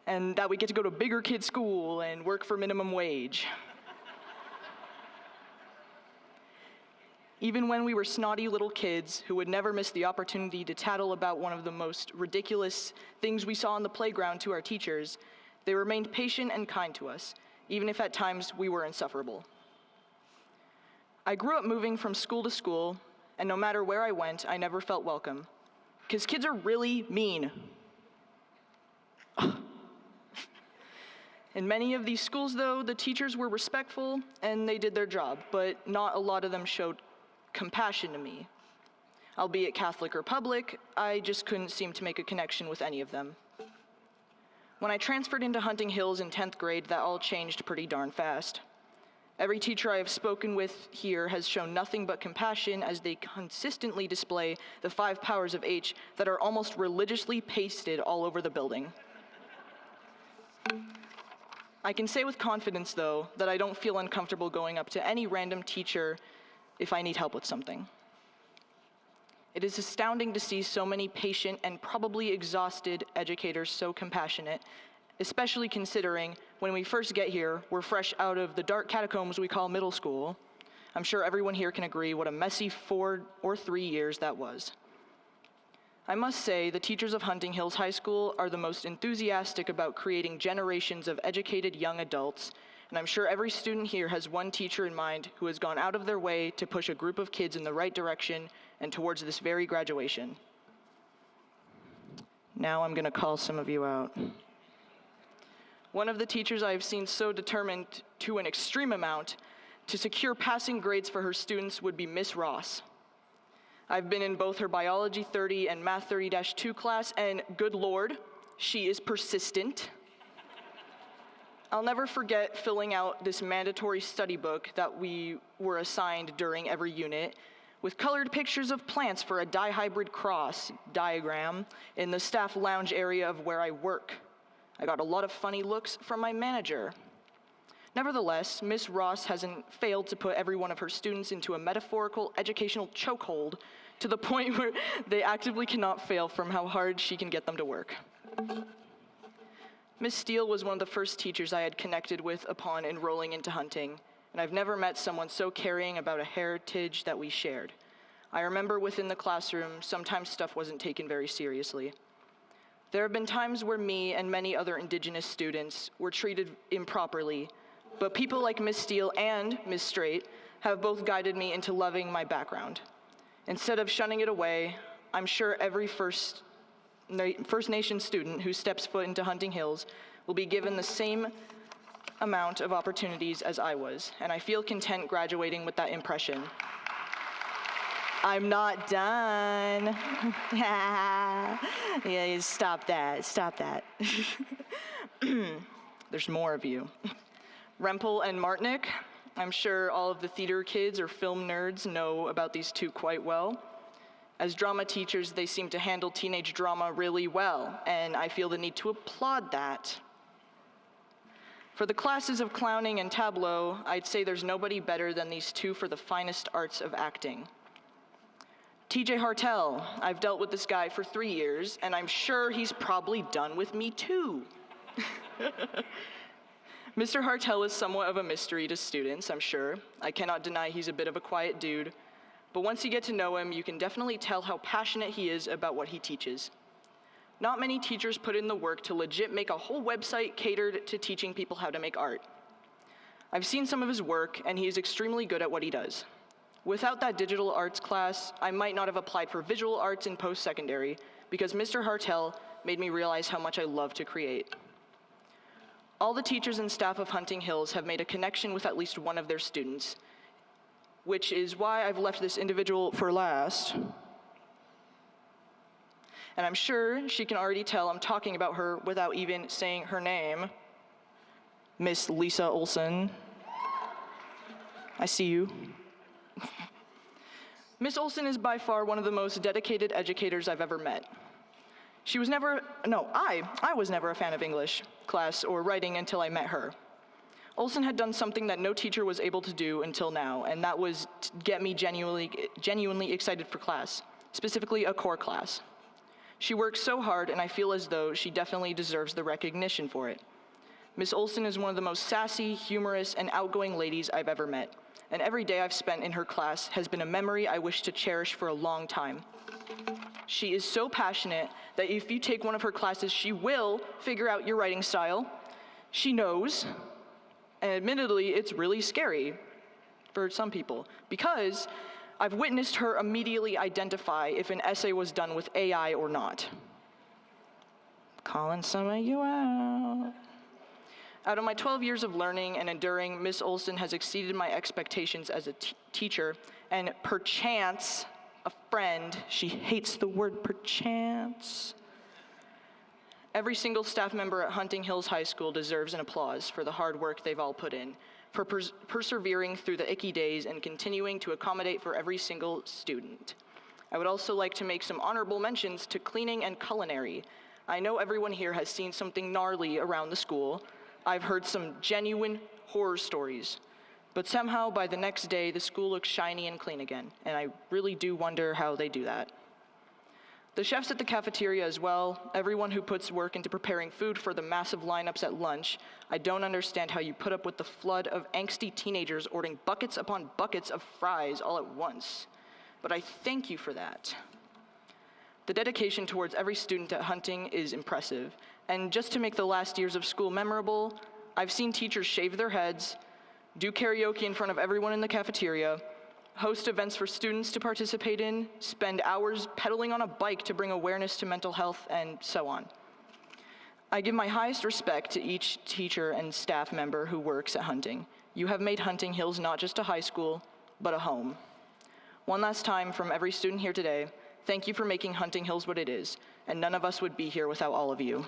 and that we get to go to bigger kid school and work for minimum wage. even when we were snotty little kids who would never miss the opportunity to tattle about one of the most ridiculous things we saw on the playground to our teachers, they remained patient and kind to us, even if at times we were insufferable. I grew up moving from school to school, and no matter where I went, I never felt welcome, because kids are really mean. In many of these schools, though, the teachers were respectful and they did their job, but not a lot of them showed compassion to me. Albeit Catholic or public, I just couldn't seem to make a connection with any of them. When I transferred into Hunting Hills in 10th grade, that all changed pretty darn fast. Every teacher I have spoken with here has shown nothing but compassion as they consistently display the 5 powers of H that are almost religiously pasted all over the building. I can say with confidence, though, that I don't feel uncomfortable going up to any random teacher if I need help with something. It is astounding to see so many patient and probably exhausted educators so compassionate, especially considering when we first get here, we're fresh out of the dark catacombs we call middle school. I'm sure everyone here can agree what a messy 4 or 3 years that was. I must say, the teachers of Hunting Hills High School are the most enthusiastic about creating generations of educated young adults, and I'm sure every student here has one teacher in mind who has gone out of their way to push a group of kids in the right direction and towards this very graduation. Now I'm going to call some of you out. One of the teachers I have seen so determined to an extreme amount to secure passing grades for her students would be Miss Ross. I've been in both her Biology 30 and Math 30-2 class, and good Lord, she is persistent. I'll never forget filling out this mandatory study book that we were assigned during every unit with colored pictures of plants for a dihybrid cross diagram in the staff lounge area of where I work. I got a lot of funny looks from my manager. Nevertheless, Miss Ross hasn't failed to put every one of her students into a metaphorical educational chokehold to the point where they actively cannot fail from how hard she can get them to work. Miss Steele was one of the first teachers I had connected with upon enrolling into hunting, and I've never met someone so caring about a heritage that we shared. I remember within the classroom, sometimes stuff wasn't taken very seriously. There have been times where me and many other Indigenous students were treated improperly, but people like Miss Steele and Miss Straight have both guided me into loving my background. Instead of shunning it away, I'm sure every First Nation student who steps foot into Hunting Hills will be given the same amount of opportunities as I was, and I feel content graduating with that impression. I'm not done. Yeah, stop that. There's more of you. Rempel and Martinick, I'm sure all of the theater kids or film nerds know about these two quite well. As drama teachers, they seem to handle teenage drama really well, and I feel the need to applaud that. For the classes of clowning and tableau, I'd say there's nobody better than these two for the finest arts of acting. TJ Hartel, I've dealt with this guy for 3 years, and I'm sure he's probably done with me too. Mr. Hartel is somewhat of a mystery to students, I'm sure. I cannot deny he's a bit of a quiet dude, but once you get to know him, you can definitely tell how passionate he is about what he teaches. Not many teachers put in the work to legit make a whole website catered to teaching people how to make art. I've seen some of his work, and he is extremely good at what he does. Without that digital arts class, I might not have applied for visual arts in post-secondary because Mr. Hartel made me realize how much I love to create. All the teachers and staff of Hunting Hills have made a connection with at least one of their students, which is why I've left this individual for last. And I'm sure she can already tell I'm talking about her without even saying her name. Miss Lisa Olson. I see you. Miss Olson is by far one of the most dedicated educators I've ever met. I was never a fan of English class or writing until I met her. Olson had done something that no teacher was able to do until now, and that was to get me genuinely excited for class, specifically a core class. She works so hard, and I feel as though she definitely deserves the recognition for it. Miss Olson is one of the most sassy, humorous, and outgoing ladies I've ever met. and every day I've spent in her class has been a memory I wish to cherish for a long time. She is so passionate that if you take one of her classes, she will figure out your writing style. She knows, and admittedly, it's really scary for some people, because I've witnessed her immediately identify if an essay was done with AI or not. Calling some of you out. Out of my 12 years of learning and enduring, Miss Olson has exceeded my expectations as a teacher, and perchance a friend. She hates the word perchance. Every single staff member at Hunting Hills High School deserves an applause for the hard work they've all put in, for persevering through the icky days and continuing to accommodate for every single student. I would also like to make some honorable mentions to cleaning and culinary. I know everyone here has seen something gnarly around the school. I've heard some genuine horror stories. But somehow, by the next day, the school looks shiny and clean again, and I really do wonder how they do that. The chefs at the cafeteria as well, everyone who puts work into preparing food for the massive lineups at lunch. I don't understand how you put up with the flood of angsty teenagers ordering buckets upon buckets of fries all at once. But I thank you for that. The dedication towards every student at Hunting is impressive, and just to make the last years of school memorable, I've seen teachers shave their heads, do karaoke in front of everyone in the cafeteria, host events for students to participate in, spend hours pedaling on a bike to bring awareness to mental health, and so on. I give my highest respect to each teacher and staff member who works at Hunting. You have made Hunting Hills not just a high school, but a home. One last time from every student here today, thank you for making Hunting Hills what it is, and none of us would be here without all of you.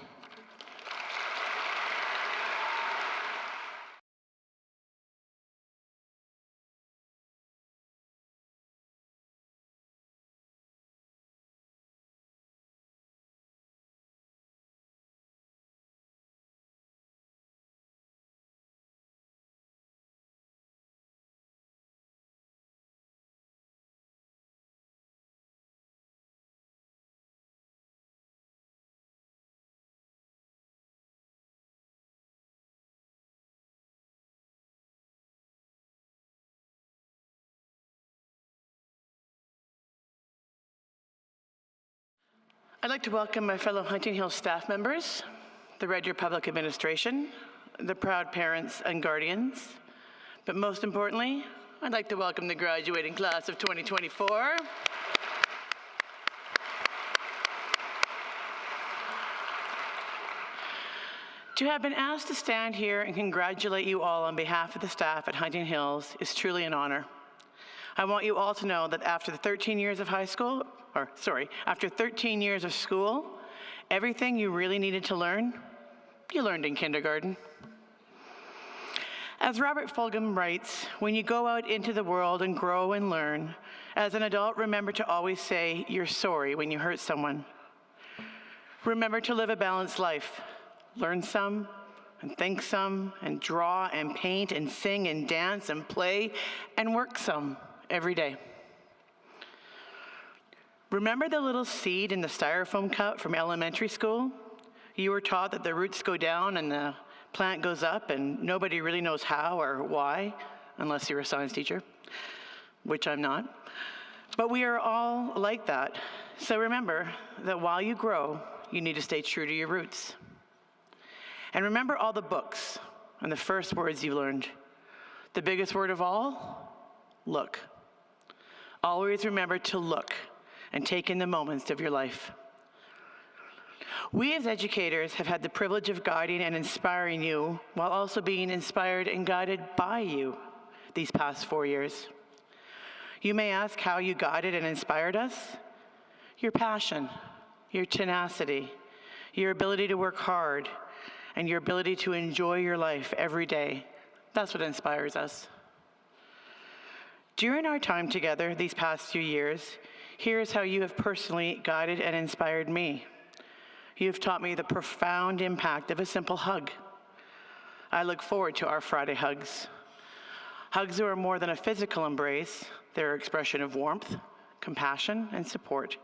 I'd like to welcome my fellow Hunting Hills staff members, the Red Deer Public Administration, the proud parents and guardians, but most importantly, I'd like to welcome the graduating class of 2024. To have been asked to stand here and congratulate you all on behalf of the staff at Hunting Hills is truly an honor. I want you all to know that after 13 years of after 13 years of school, everything you really needed to learn, you learned in kindergarten. As Robert Fulgham writes, when you go out into the world and grow and learn, as an adult, remember to always say you're sorry when you hurt someone. Remember to live a balanced life. Learn some, and think some, and draw, and paint, and sing, and dance, and play, and work some every day. Remember the little seed in the styrofoam cup from elementary school? You were taught that the roots go down and the plant goes up, and nobody really knows how or why, unless you're a science teacher, which I'm not. But we are all like that. So remember that while you grow, you need to stay true to your roots. And remember all the books and the first words you learned. The biggest word of all, look. Always remember to look and take in the moments of your life. We as educators have had the privilege of guiding and inspiring you while also being inspired and guided by you these past 4 years. You may ask how you guided and inspired us. Your passion, your tenacity, your ability to work hard, and your ability to enjoy your life every day. That's what inspires us. During our time together these past few years, here's how you have personally guided and inspired me. You have taught me the profound impact of a simple hug. I look forward to our Friday hugs. Hugs are more than a physical embrace. They're an expression of warmth, compassion, and support.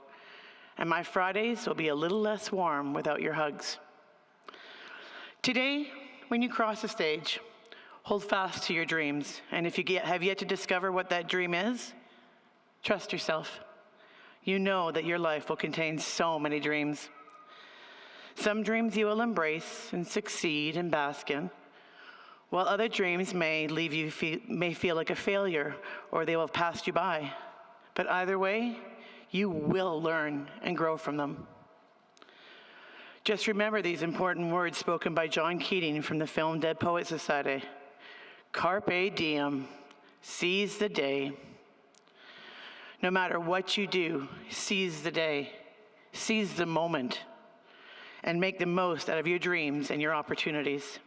And my Fridays will be a little less warm without your hugs. Today, when you cross the stage, Hold fast to your dreams, and if you have yet to discover what that dream is, trust yourself. You know that your life will contain so many dreams. Some dreams you will embrace and succeed and bask in, while other dreams may feel like a failure or they will have passed you by. But either way, you will learn and grow from them. Just remember these important words spoken by John Keating from the film Dead Poets Society. Carpe diem, seize the day. No matter what you do, seize the day, seize the moment, and make the most out of your dreams and your opportunities.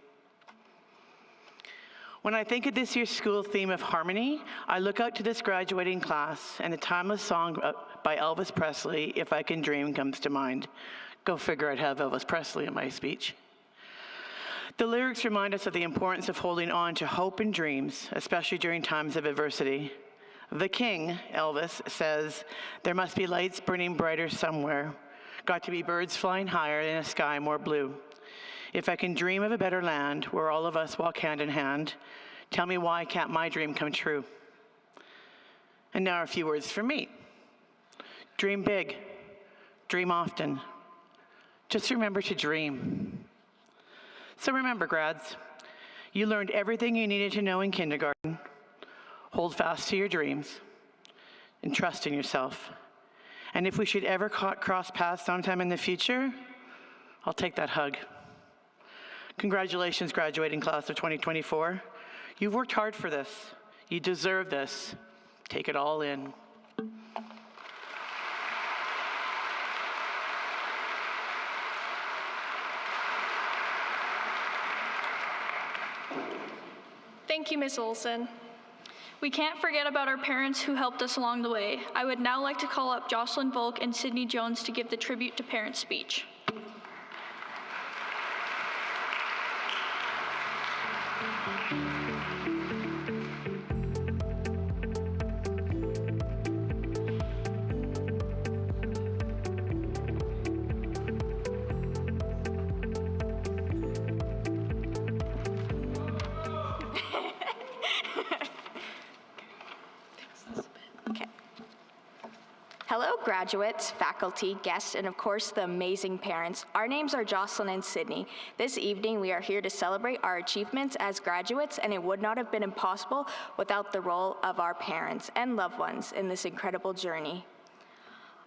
When I think of this year's school theme of harmony, I look out to this graduating class and the timeless song by Elvis Presley, If I Can Dream, comes to mind. Go figure, I'd have Elvis Presley in my speech. The lyrics remind us of the importance of holding on to hope and dreams, especially during times of adversity. The king, Elvis, says, there must be lights burning brighter somewhere. Got to be birds flying higher in a sky more blue. If I can dream of a better land where all of us walk hand in hand, tell me why can't my dream come true? And now a few words from me. Dream big, dream often. Just remember to dream. So remember, grads, you learned everything you needed to know in kindergarten. Hold fast to your dreams and trust in yourself. And if we should ever cross paths sometime in the future, I'll take that hug. Congratulations, graduating class of 2024. You've worked hard for this. You deserve this. Take it all in. Thank you, Ms. Olson. We can't forget about our parents who helped us along the way. I would now like to call up Jocelyn Volk and Sydney Jones to give the tribute to parents speech. Hello, graduates, faculty, guests, and of course, the amazing parents. Our names are Jocelyn and Sydney. This evening, we are here to celebrate our achievements as graduates, and it would not have been impossible without the role of our parents and loved ones in this incredible journey.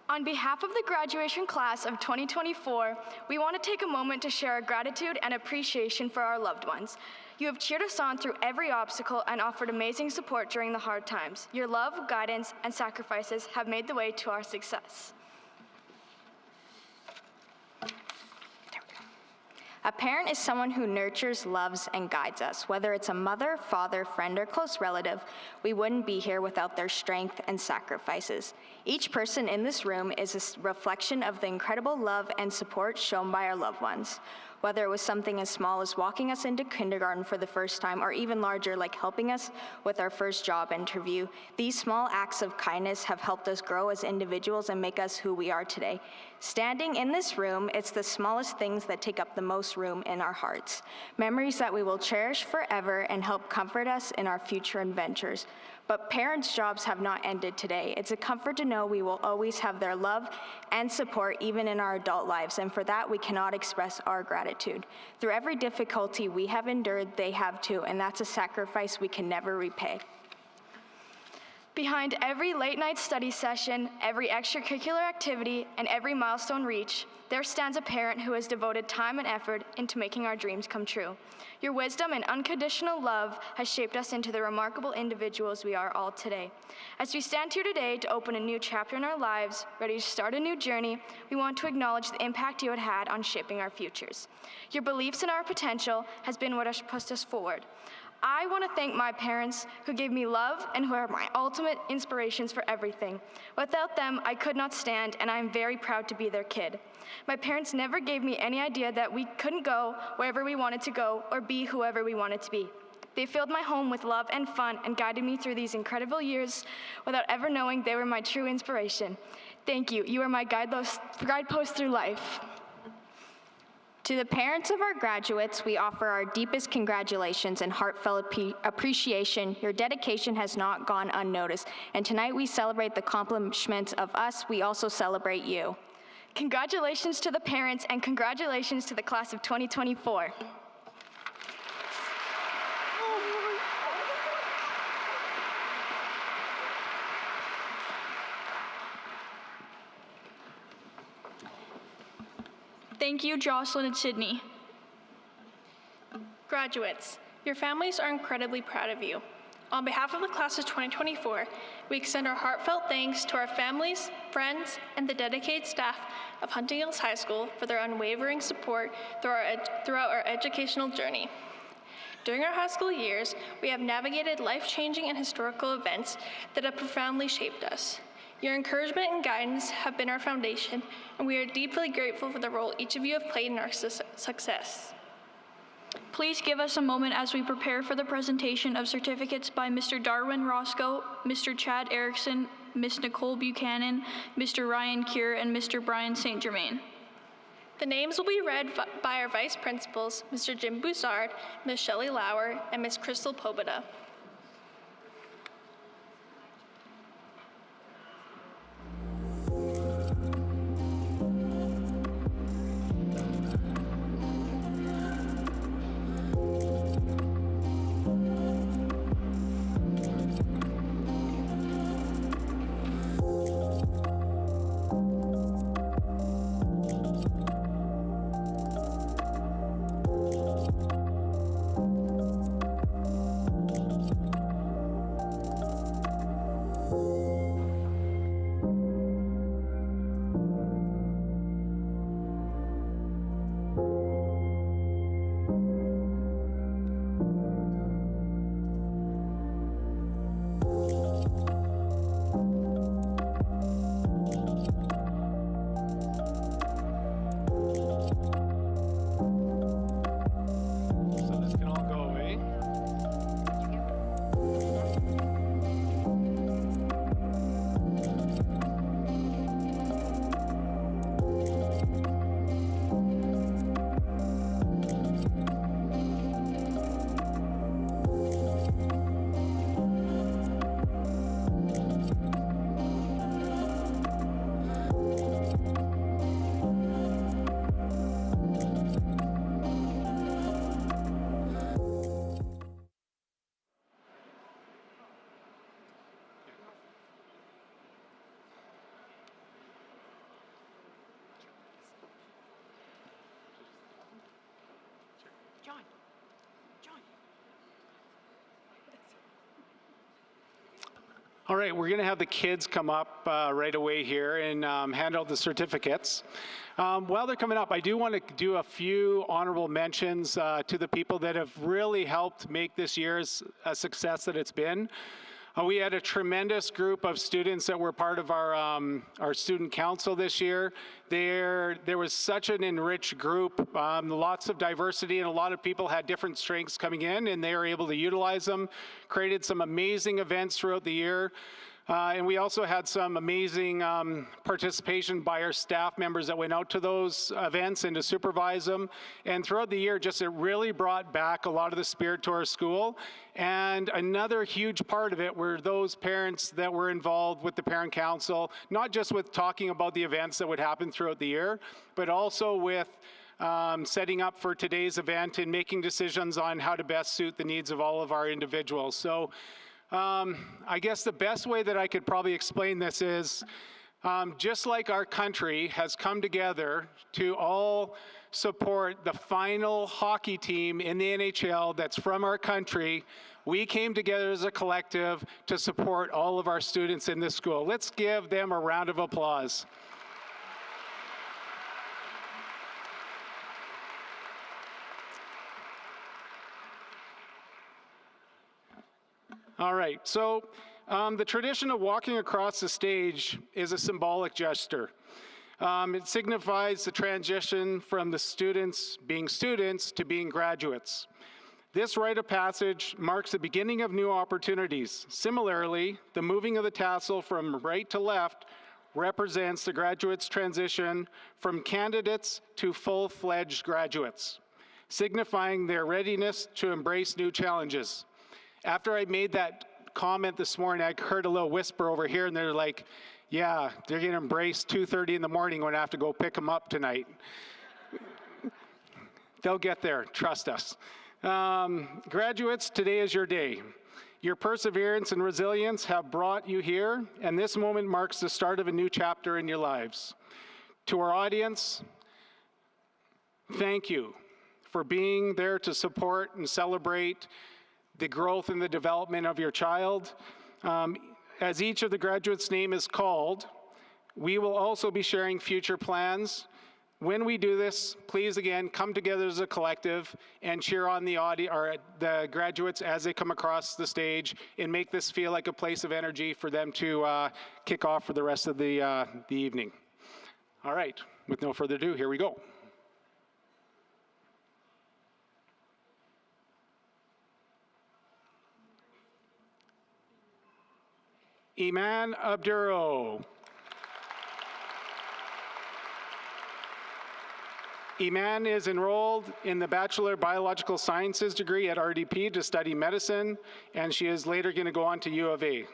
On behalf of the graduation class of 2024, we want to take a moment to share our gratitude and appreciation for our loved ones. You have cheered us on through every obstacle and offered amazing support during the hard times. Your love, guidance, and sacrifices have made the way to our success. A parent is someone who nurtures, loves, and guides us. Whether it's a mother, father, friend, or close relative, we wouldn't be here without their strength and sacrifices. Each person in this room is a reflection of the incredible love and support shown by our loved ones. Whether it was something as small as walking us into kindergarten for the first time, or even larger, like helping us with our first job interview, these small acts of kindness have helped us grow as individuals and make us who we are today. Standing in this room, it's the smallest things that take up the most room in our hearts. Memories that we will cherish forever and help comfort us in our future adventures. But parents' jobs have not ended today. It's a comfort to know we will always have their love and support even in our adult lives, and for that we cannot express our gratitude. Through every difficulty we have endured, they have too, and that's a sacrifice we can never repay. Behind every late-night study session, every extracurricular activity, and every milestone reached, there stands a parent who has devoted time and effort into making our dreams come true. Your wisdom and unconditional love has shaped us into the remarkable individuals we are all today. As we stand here today to open a new chapter in our lives, ready to start a new journey, we want to acknowledge the impact you had on shaping our futures. Your beliefs in our potential has been what has pushed us forward. I want to thank my parents who gave me love and who are my ultimate inspirations for everything. Without them, I could not stand, and I am very proud to be their kid. My parents never gave me any idea that we couldn't go wherever we wanted to go or be whoever we wanted to be. They filled my home with love and fun and guided me through these incredible years without ever knowing they were my true inspiration. Thank you. You are my guidepost through life. To the parents of our graduates, we offer our deepest congratulations and heartfelt appreciation. Your dedication has not gone unnoticed, and tonight we celebrate the accomplishments of us. We also celebrate you. Congratulations to the parents and congratulations to the class of 2024. Thank you, Jocelyn and Sydney. Graduates, your families are incredibly proud of you. On behalf of the class of 2024, we extend our heartfelt thanks to our families, friends, and the dedicated staff of Hunting Hills High School for their unwavering support throughout our educational journey. During our high school years, we have navigated life-changing and historical events that have profoundly shaped us. Your encouragement and guidance have been our foundation, and we are deeply grateful for the role each of you have played in our success. Please give us a moment as we prepare for the presentation of certificates by Mr. Darwin Roscoe, Mr. Chad Erickson, Ms. Nicole Buchanan, Mr. Ryan Cure, and Mr. Brian St. Germain. The names will be read by our vice principals, Mr. Jim Boussard, Ms. Shelley Lauer, and Ms. Crystal Pobeda. All right, we're going to have the kids come up right away here and hand out the certificates. While they're coming up, I do want to do a few honorable mentions to the people that have really helped make this year's a success that it's been. We had a tremendous group of students that were part of our student council this year. There was such an enriched group, lots of diversity, and a lot of people had different strengths coming in, and they were able to utilize them, created some amazing events throughout the year. And we also had some amazing participation by our staff members that went out to those events and to supervise them. And throughout the year, just it really brought back a lot of the spirit to our school. And another huge part of it were those parents that were involved with the parent council, not just with talking about the events that would happen throughout the year, but also with setting up for today's event and making decisions on how to best suit the needs of all of our individuals. So I guess the best way that I could probably explain this is just like our country has come together to all support the final hockey team in the NHL that's from our country, we came together as a collective to support all of our students in this school. Let's give them a round of applause. All right, so the tradition of walking across the stage is a symbolic gesture. It signifies the transition from the students being students to being graduates. This rite of passage marks the beginning of new opportunities. Similarly, the moving of the tassel from right to left represents the graduates' transition from candidates to full-fledged graduates, signifying their readiness to embrace new challenges. After I made that comment this morning, I heard a little whisper over here, and they're like, yeah, they're going to embrace 2:30 in the morning when I have to go pick them up tonight. They'll get there, trust us. Graduates, today is your day. Your perseverance and resilience have brought you here, and this moment marks the start of a new chapter in your lives. To our audience, thank you for being there to support and celebrate the growth and the development of your child. As each of the graduates' name is called, we will also be sharing future plans. When we do this, please again come together as a collective and cheer on the graduates as they come across the stage and make this feel like a place of energy for them to kick off for the rest of the evening. All right, with no further ado, here we go. Iman Abduro. Iman is enrolled in the Bachelor of Biological Sciences degree at RDP to study medicine, and she is later going to go on to U of A.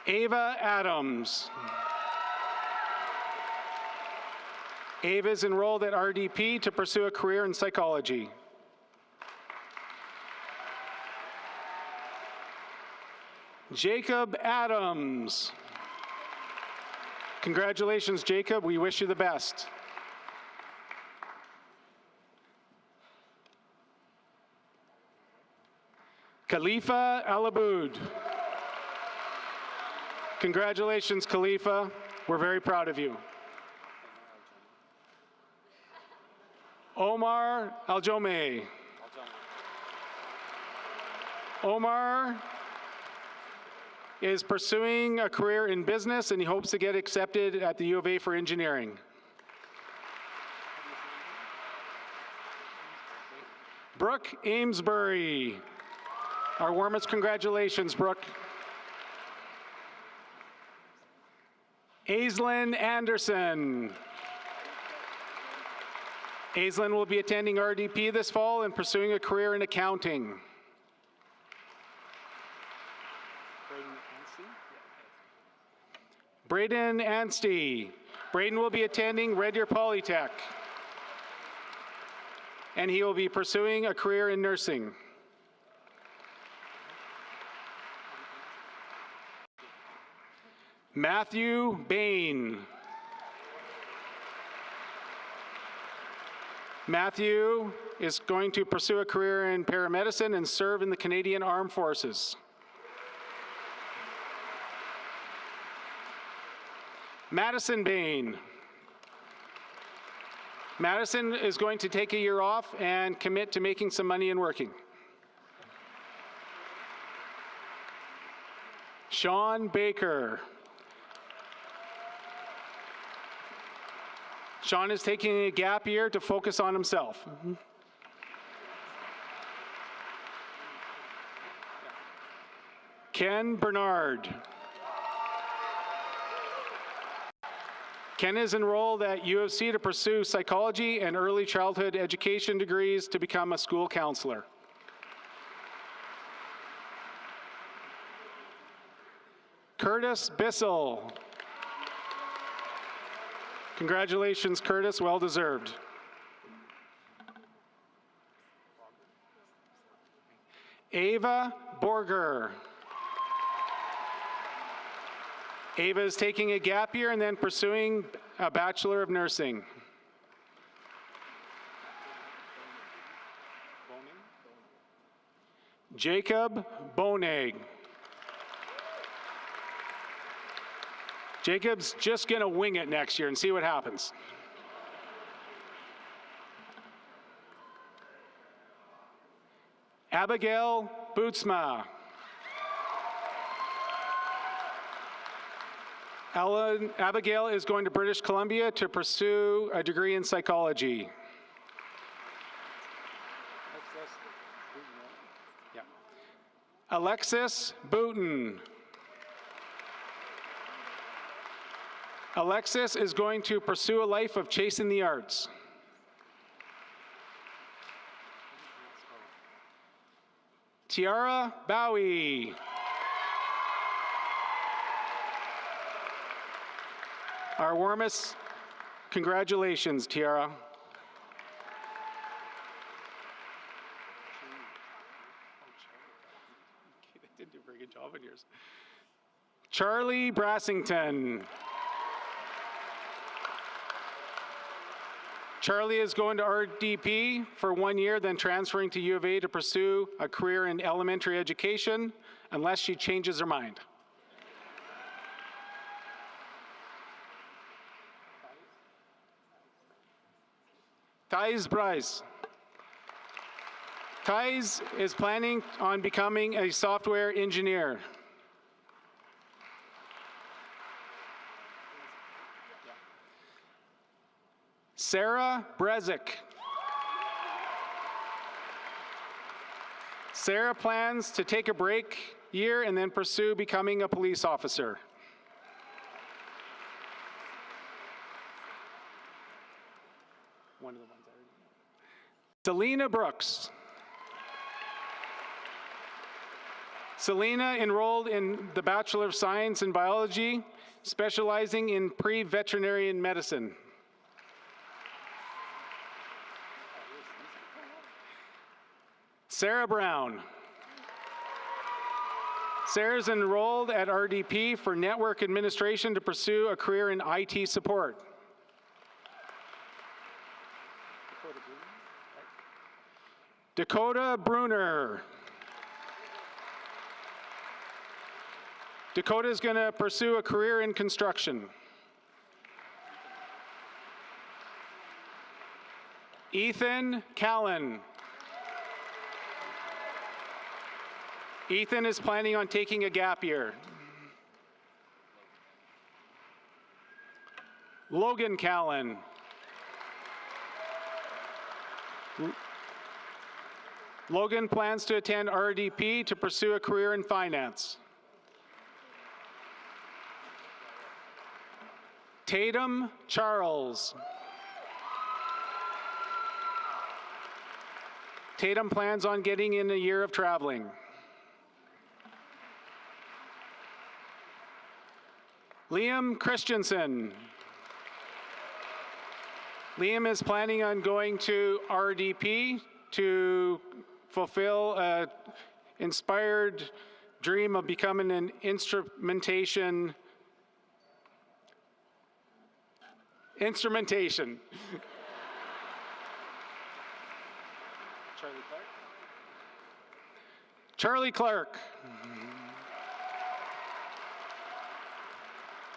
Ava Adams. Ava is enrolled at RDP to pursue a career in psychology. Jacob Adams. Congratulations, Jacob. We wish you the best. Khalifa Alaboud. Congratulations, Khalifa. We're very proud of you. Omar Aljome. Omar is pursuing a career in business, and he hopes to get accepted at the U of A for engineering. Brooke Amesbury. Our warmest congratulations, Brooke. Aislinn Anderson. Aislinn will be attending RDP this fall and pursuing a career in accounting. Braden Anstey. Braden will be attending Red Deer Polytech, and he will be pursuing a career in nursing. Matthew Bain. Matthew is going to pursue a career in paramedicine and serve in the Canadian Armed Forces. Madison Bain. Madison is going to take a year off and commit to making some money and working. Sean Baker. Sean is taking a gap year to focus on himself. Ken Bernard. Ken is enrolled at U of C to pursue psychology and early childhood education degrees to become a school counselor. Curtis Bissell. Congratulations, Curtis, well deserved. Ava Borger. Ava is taking a gap year and then pursuing a Bachelor of Nursing. Jacob Boneg. Jacob's just going to wing it next year and see what happens. Abigail Bootsma. Abigail is going to British Columbia to pursue a degree in psychology. Alexis Booten. Alexis is going to pursue a life of chasing the arts. Tiara Bowie. Our warmest congratulations, Tiara. They didn't do a very good job on yours. Charlie Brassington. Charlie is going to RDP for 1 year, then transferring to U of A to pursue a career in elementary education, unless she changes her mind. Thais Bryce. Thais is planning on becoming a software engineer. Sarah Brezick. Sarah plans to take a break year and then pursue becoming a police officer. One of the ones I already know. Selena Brooks. Selena enrolled in the Bachelor of Science in Biology, specializing in pre-veterinarian medicine. Sarah Brown. Sarah's enrolled at RDP for network administration to pursue a career in IT support. Dakota Bruner. Dakota is going to pursue a career in construction. Ethan Callan. Ethan is planning on taking a gap year. Logan Callan. Logan plans to attend RDP to pursue a career in finance. Tatum Charles. Tatum plans on getting in a year of traveling. Liam Christensen. Liam is planning on going to RDP to fulfill an inspired dream of becoming an instrumentation. Charlie Clark.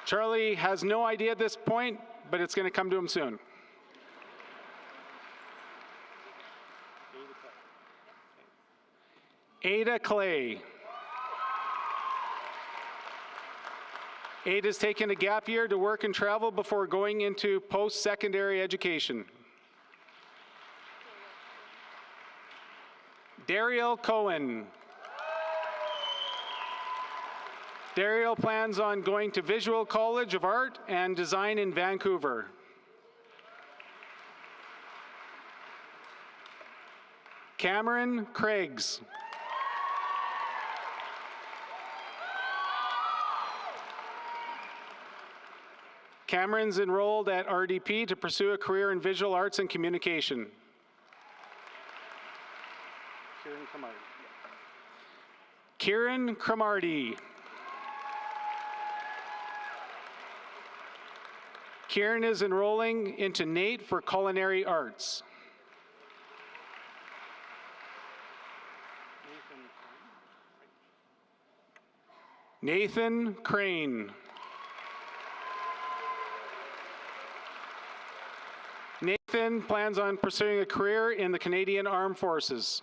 Charlie has no idea at this point, but it's going to come to him soon. Ada Clay. Ada's taken a gap year to work and travel before going into post-secondary education. Dariel Cohen. Dariel plans on going to Visual College of Art and Design in Vancouver. Cameron Craigs. Cameron's enrolled at RDP to pursue a career in visual arts and communication. Kieran Cromarty. Kieran is enrolling into NATE for culinary arts. Nathan Crane. Nathan plans on pursuing a career in the Canadian Armed Forces.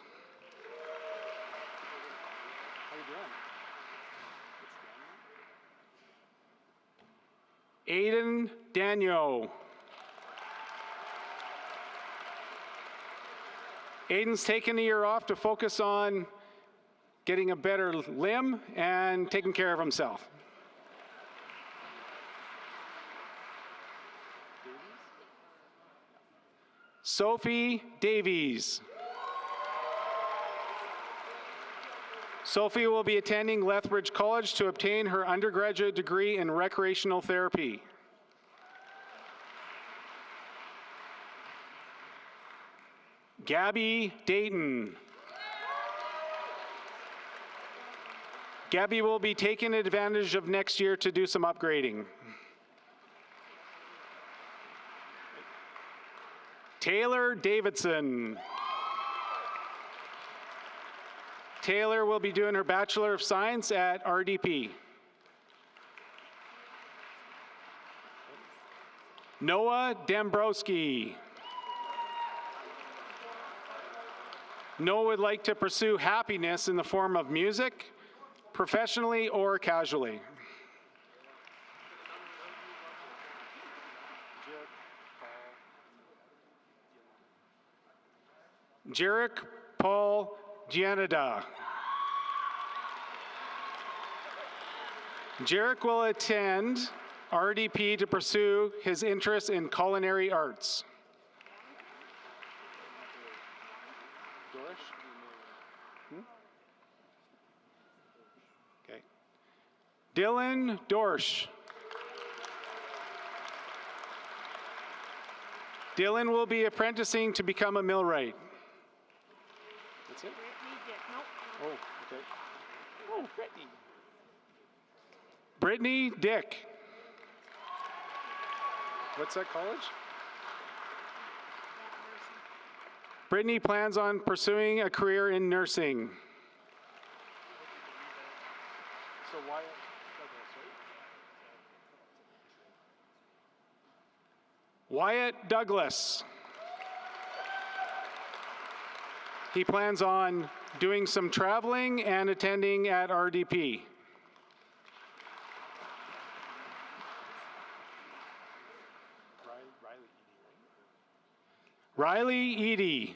Aiden Daniel. Aiden's taken a year off to focus on getting a better limb, and taking care of himself. Sophie Davies. Sophie will be attending Lethbridge College to obtain her undergraduate degree in recreational therapy. Gabby Dayton. Gabby will be taking advantage of next year to do some upgrading. Taylor Davidson. Taylor will be doing her Bachelor of Science at RDP. Noah Dembrowski. Noah would like to pursue happiness in the form of music, professionally or casually. Jarek Paul Gianada. Jarek will attend RDP to pursue his interest in culinary arts. Okay. Dylan Dorsch. Dylan will be apprenticing to become a millwright. That's it? Oh, okay. Oh, Brittany. Brittany Dick. What's that college? Brittany plans on pursuing a career in nursing. So Wyatt Douglas, right? Wyatt Douglas. He plans on doing some traveling and attending at RDP. Riley Edie.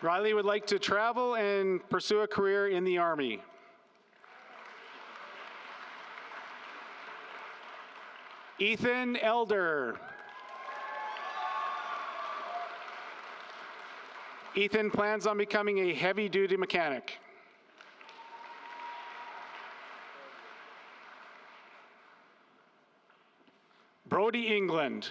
Riley would like to travel and pursue a career in the Army. Ethan Elder. Ethan plans on becoming a heavy-duty mechanic. Brody England.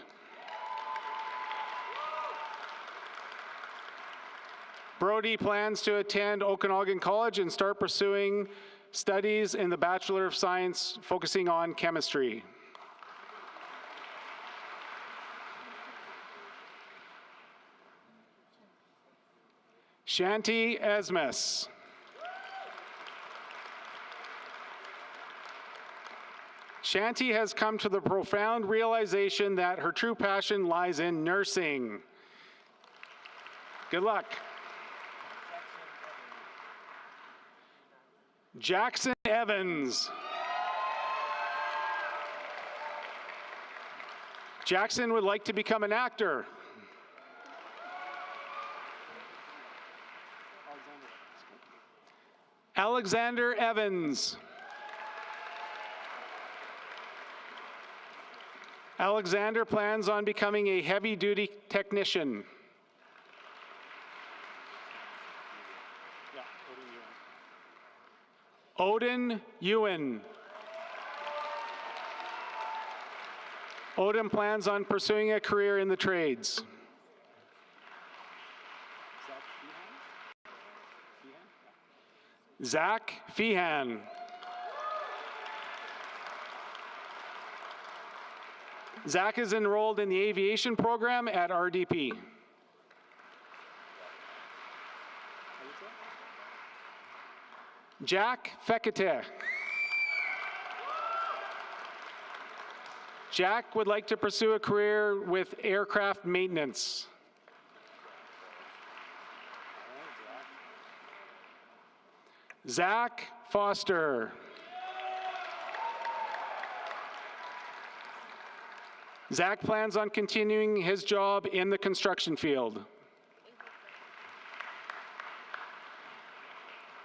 Brody plans to attend Okanagan College and start pursuing studies in the Bachelor of Science focusing on chemistry. Shanti Esmes. Shanti has come to the profound realization that her true passion lies in nursing. Good luck. Jackson Evans. Jackson would like to become an actor. Alexander Evans. Alexander plans on becoming a heavy-duty technician. Odin Ewan. Odin plans on pursuing a career in the trades. Zach Feehan. Zach is enrolled in the aviation program at RDP. Jack Fekete. Jack would like to pursue a career with aircraft maintenance. Zach Foster. Zach plans on continuing his job in the construction field.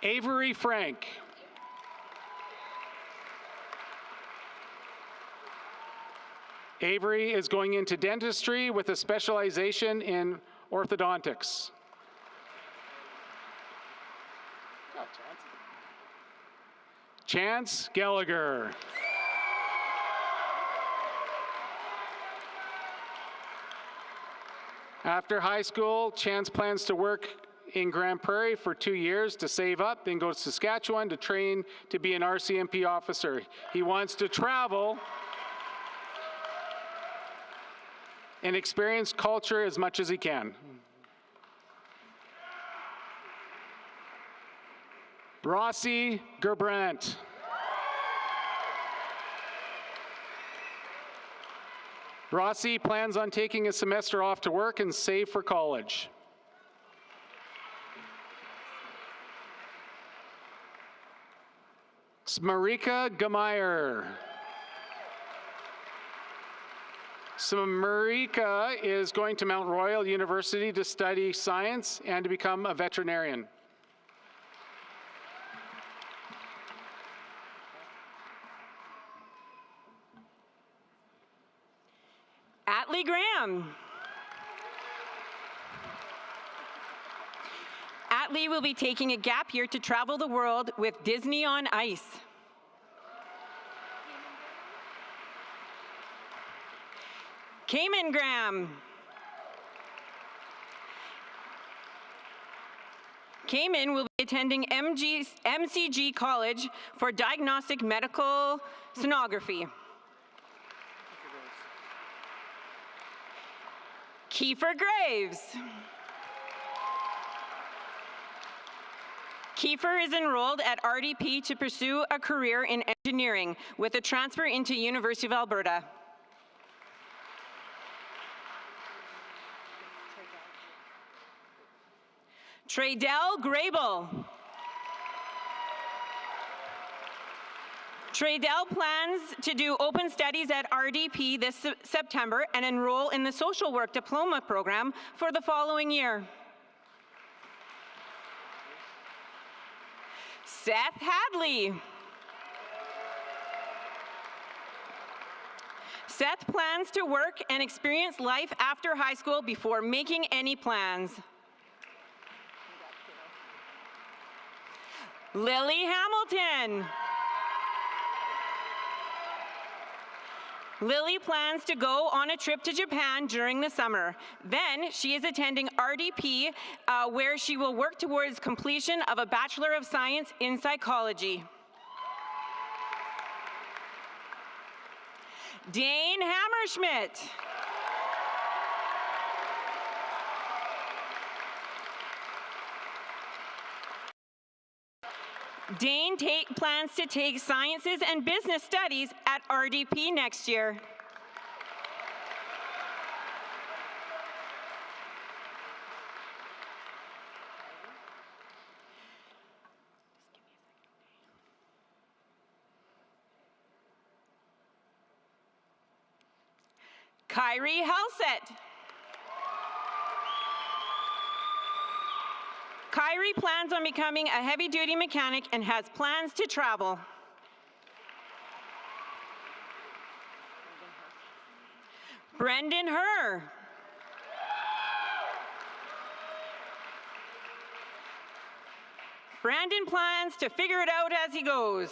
Avery Frank. Avery is going into dentistry with a specialization in orthodontics. Chance Gallagher. After high school, Chance plans to work in Grand Prairie for 2 years to save up, then go to Saskatchewan to train to be an RCMP officer. He wants to travel and experience culture as much as he can. Rossi Gerbrandt. Rossi plans on taking a semester off to work and save for college. Smarika Gameyer. Smarika is going to Mount Royal University to study science and to become a veterinarian. Atlee Graham. Atlee will be taking a gap year to travel the world with Disney on Ice. Cayman Graham. Cayman will be attending MCG College for diagnostic medical sonography. Kiefer Graves. Kiefer is enrolled at RDP to pursue a career in engineering with a transfer into University of Alberta. Traydell Grable. Traydell plans to do open studies at RDP this September and enroll in the social work diploma program for the following year. Seth Hadley. Seth plans to work and experience life after high school before making any plans. Lily Hamilton. Lily plans to go on a trip to Japan during the summer. Then she is attending RDP, where she will work towards completion of a Bachelor of Science in Psychology. Dane Hammerschmidt. Dane plans to take sciences and business studies at RDP next year. Kyrie Halsett. Kyrie plans on becoming a heavy-duty mechanic and has plans to travel. Brendan Herr. Brandon plans to figure it out as he goes.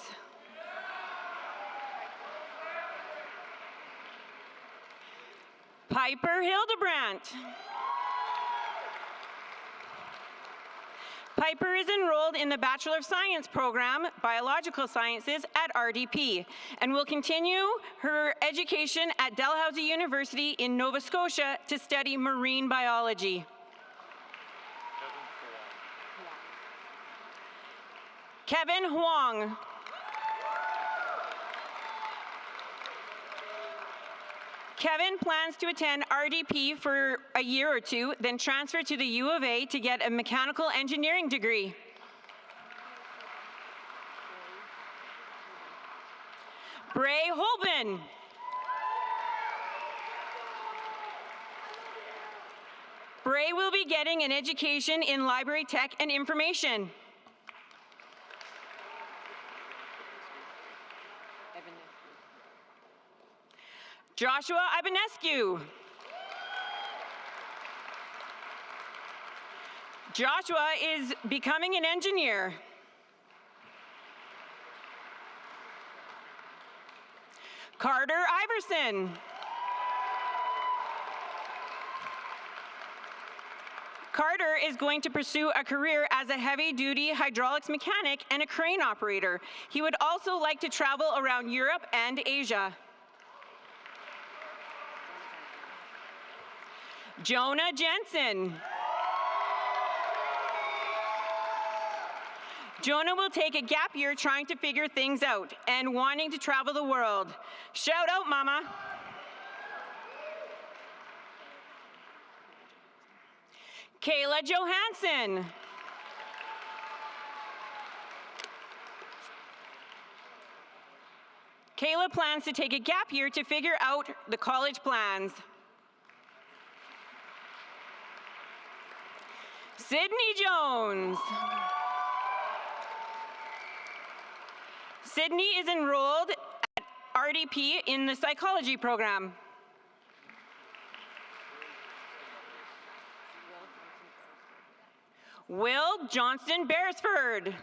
Piper Hildebrandt. Piper is enrolled in the Bachelor of Science program, Biological Sciences, at RDP, and will continue her education at Dalhousie University in Nova Scotia to study marine biology. Kevin Huang. Kevin plans to attend RDP for a year or two, then transfer to the U of A to get a mechanical engineering degree. Bray Holben. Bray will be getting an education in library tech and information. Joshua Ibanescu. Joshua is becoming an engineer. Carter Iverson. Carter is going to pursue a career as a heavy-duty hydraulics mechanic and a crane operator. He would also like to travel around Europe and Asia. Jonah Jensen. Jonah will take a gap year trying to figure things out and wanting to travel the world. Shout out, Mama. Kayla Johansson. Kayla plans to take a gap year to figure out the college plans. Sydney Jones. Sydney is enrolled at RDP in the psychology program. Will Johnston Beresford.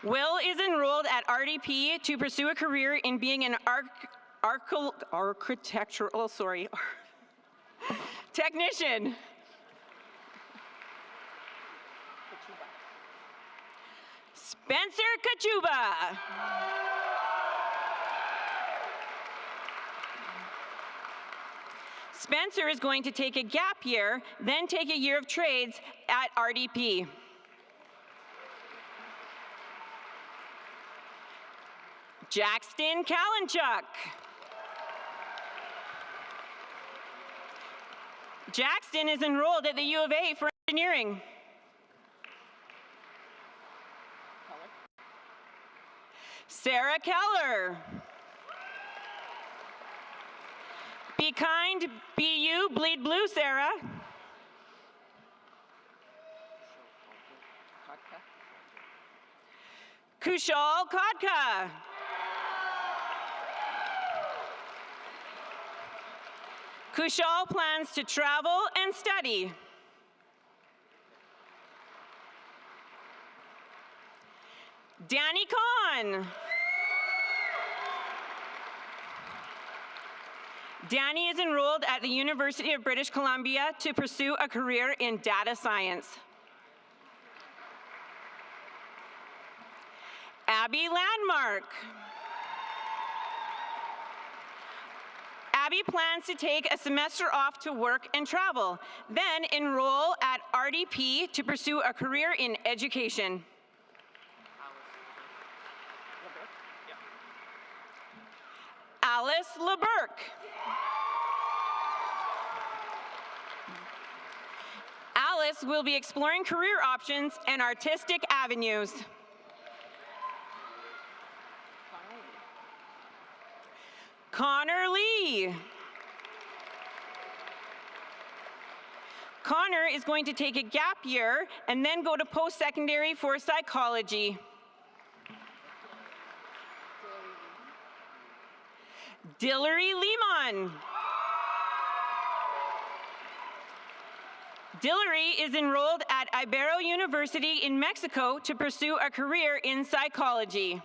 Will is enrolled at RDP to pursue a career in being an architectural technician. Spencer Kachuba. Spencer is going to take a gap year, then take a year of trades at RDP. Jackson Kalinchuk. Jackson is enrolled at the U of A for engineering. Sarah Keller. Be kind, be you, bleed blue, Sarah. Kushal Kodka. Kushal plans to travel and study. Danny Kahn. Danny is enrolled at the University of British Columbia to pursue a career in data science. Abby Landmark. Abby plans to take a semester off to work and travel, then enroll at RDP to pursue a career in education. Alice LeBurk. Alice will be exploring career options and artistic avenues. Connor Lee. Connor is going to take a gap year and then go to post-secondary for psychology. Dillery Lehman. Dillery is enrolled at Ibero University in Mexico to pursue a career in psychology.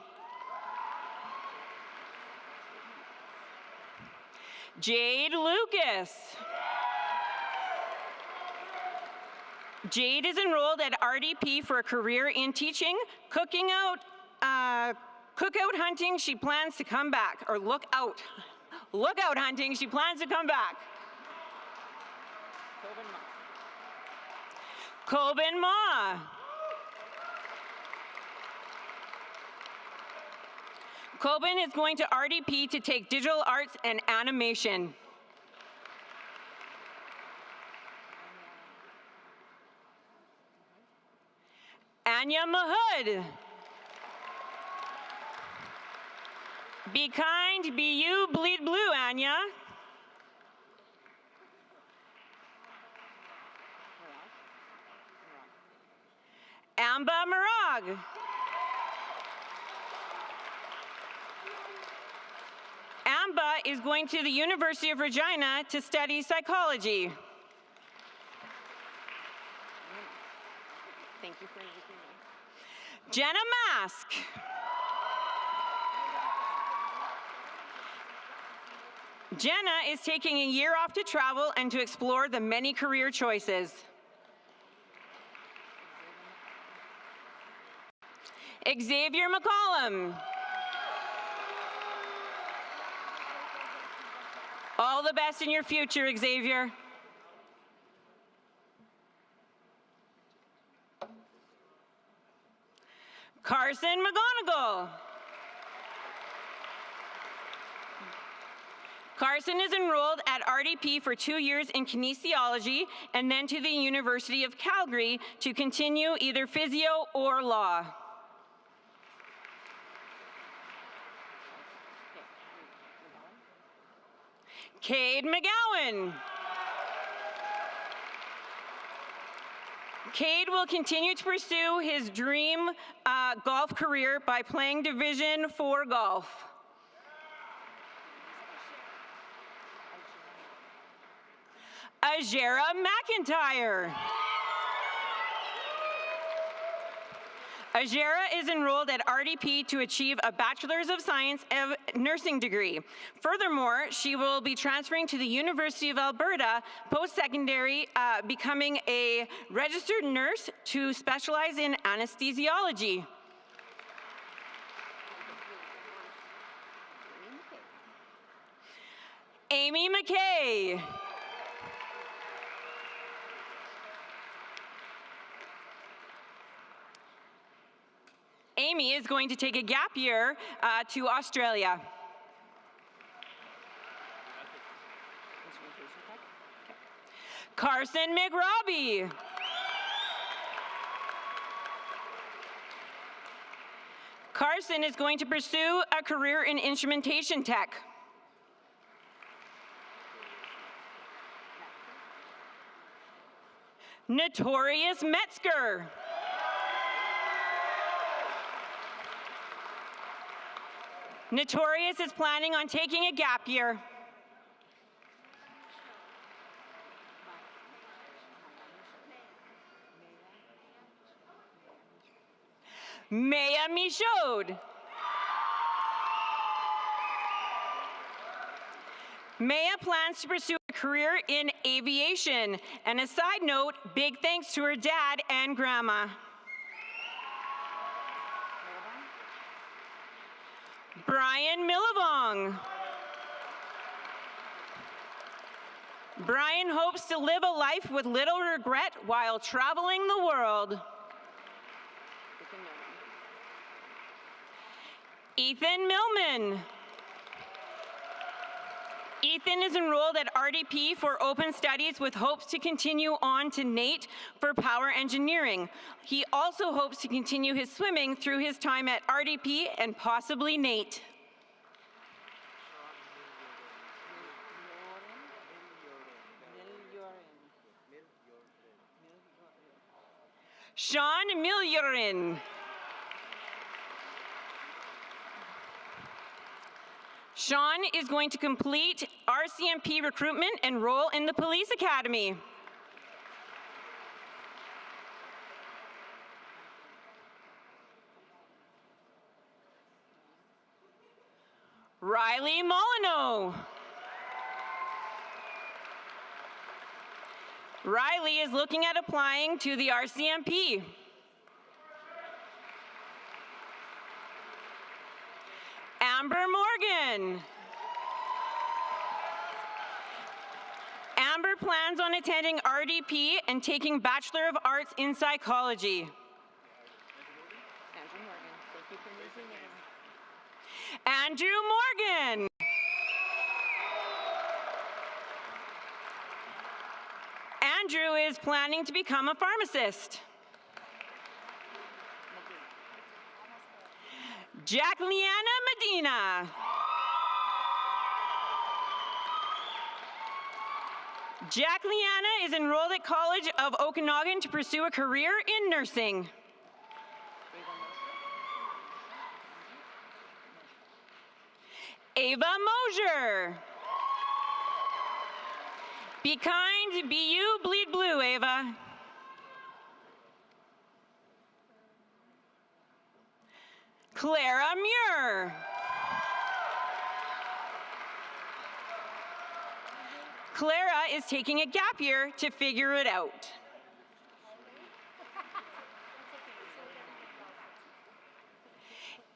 Jade Lucas. Jade is enrolled at RDP for a career in teaching, cookout hunting. She plans to come back, or lookout hunting. She plans to come back. Coben Ma. Coben is going to RDP to take digital arts and animation. Anya Mahood. Be kind, be you, bleed blue, Anya. Amba Marag. Amber is going to the University of Regina to study psychology. Thank you for inviting me. Jenna Mask. Jenna is taking a year off to travel and to explore the many career choices. Xavier McCollum. All the best in your future, Xavier. Carson McGonigal. Carson is enrolled at RDP for 2 years in kinesiology and then to the University of Calgary to continue either physio or law. Cade McGowan. Cade will continue to pursue his dream golf career by playing Division IV golf. Ajera McIntyre. Ajera is enrolled at RDP to achieve a Bachelor's of Science of Nursing degree. Furthermore, she will be transferring to the University of Alberta post-secondary, becoming a registered nurse to specialize in anesthesiology. Amy McKay. Amy is going to take a gap year to Australia. Carson McRobbie. Carson is going to pursue a career in instrumentation tech. Notorious Metzger. Notorious is planning on taking a gap year. Maya Michaud. Maya plans to pursue a career in aviation. And a side note, big thanks to her dad and grandma. Brian Millivong. Brian hopes to live a life with little regret while traveling the world. Ethan Millman. Ethan is enrolled at RDP for open studies with hopes to continue on to NAIT for power engineering. He also hopes to continue his swimming through his time at RDP and possibly NAIT. Sean Miljurin. Sean is going to complete RCMP recruitment and enroll in the police academy. Riley Molyneux. Riley is looking at applying to the RCMP. Amber Morgan. Amber plans on attending RDP and taking Bachelor of Arts in Psychology. Andrew Morgan. Andrew is planning to become a pharmacist. Jacqueliana Medina. Jacqueliana is enrolled at College of Okanagan to pursue a career in nursing. Ava Mosier. Be kind, be you, bleed blue, Ava. Clara Muir. Clara is taking a gap year to figure it out.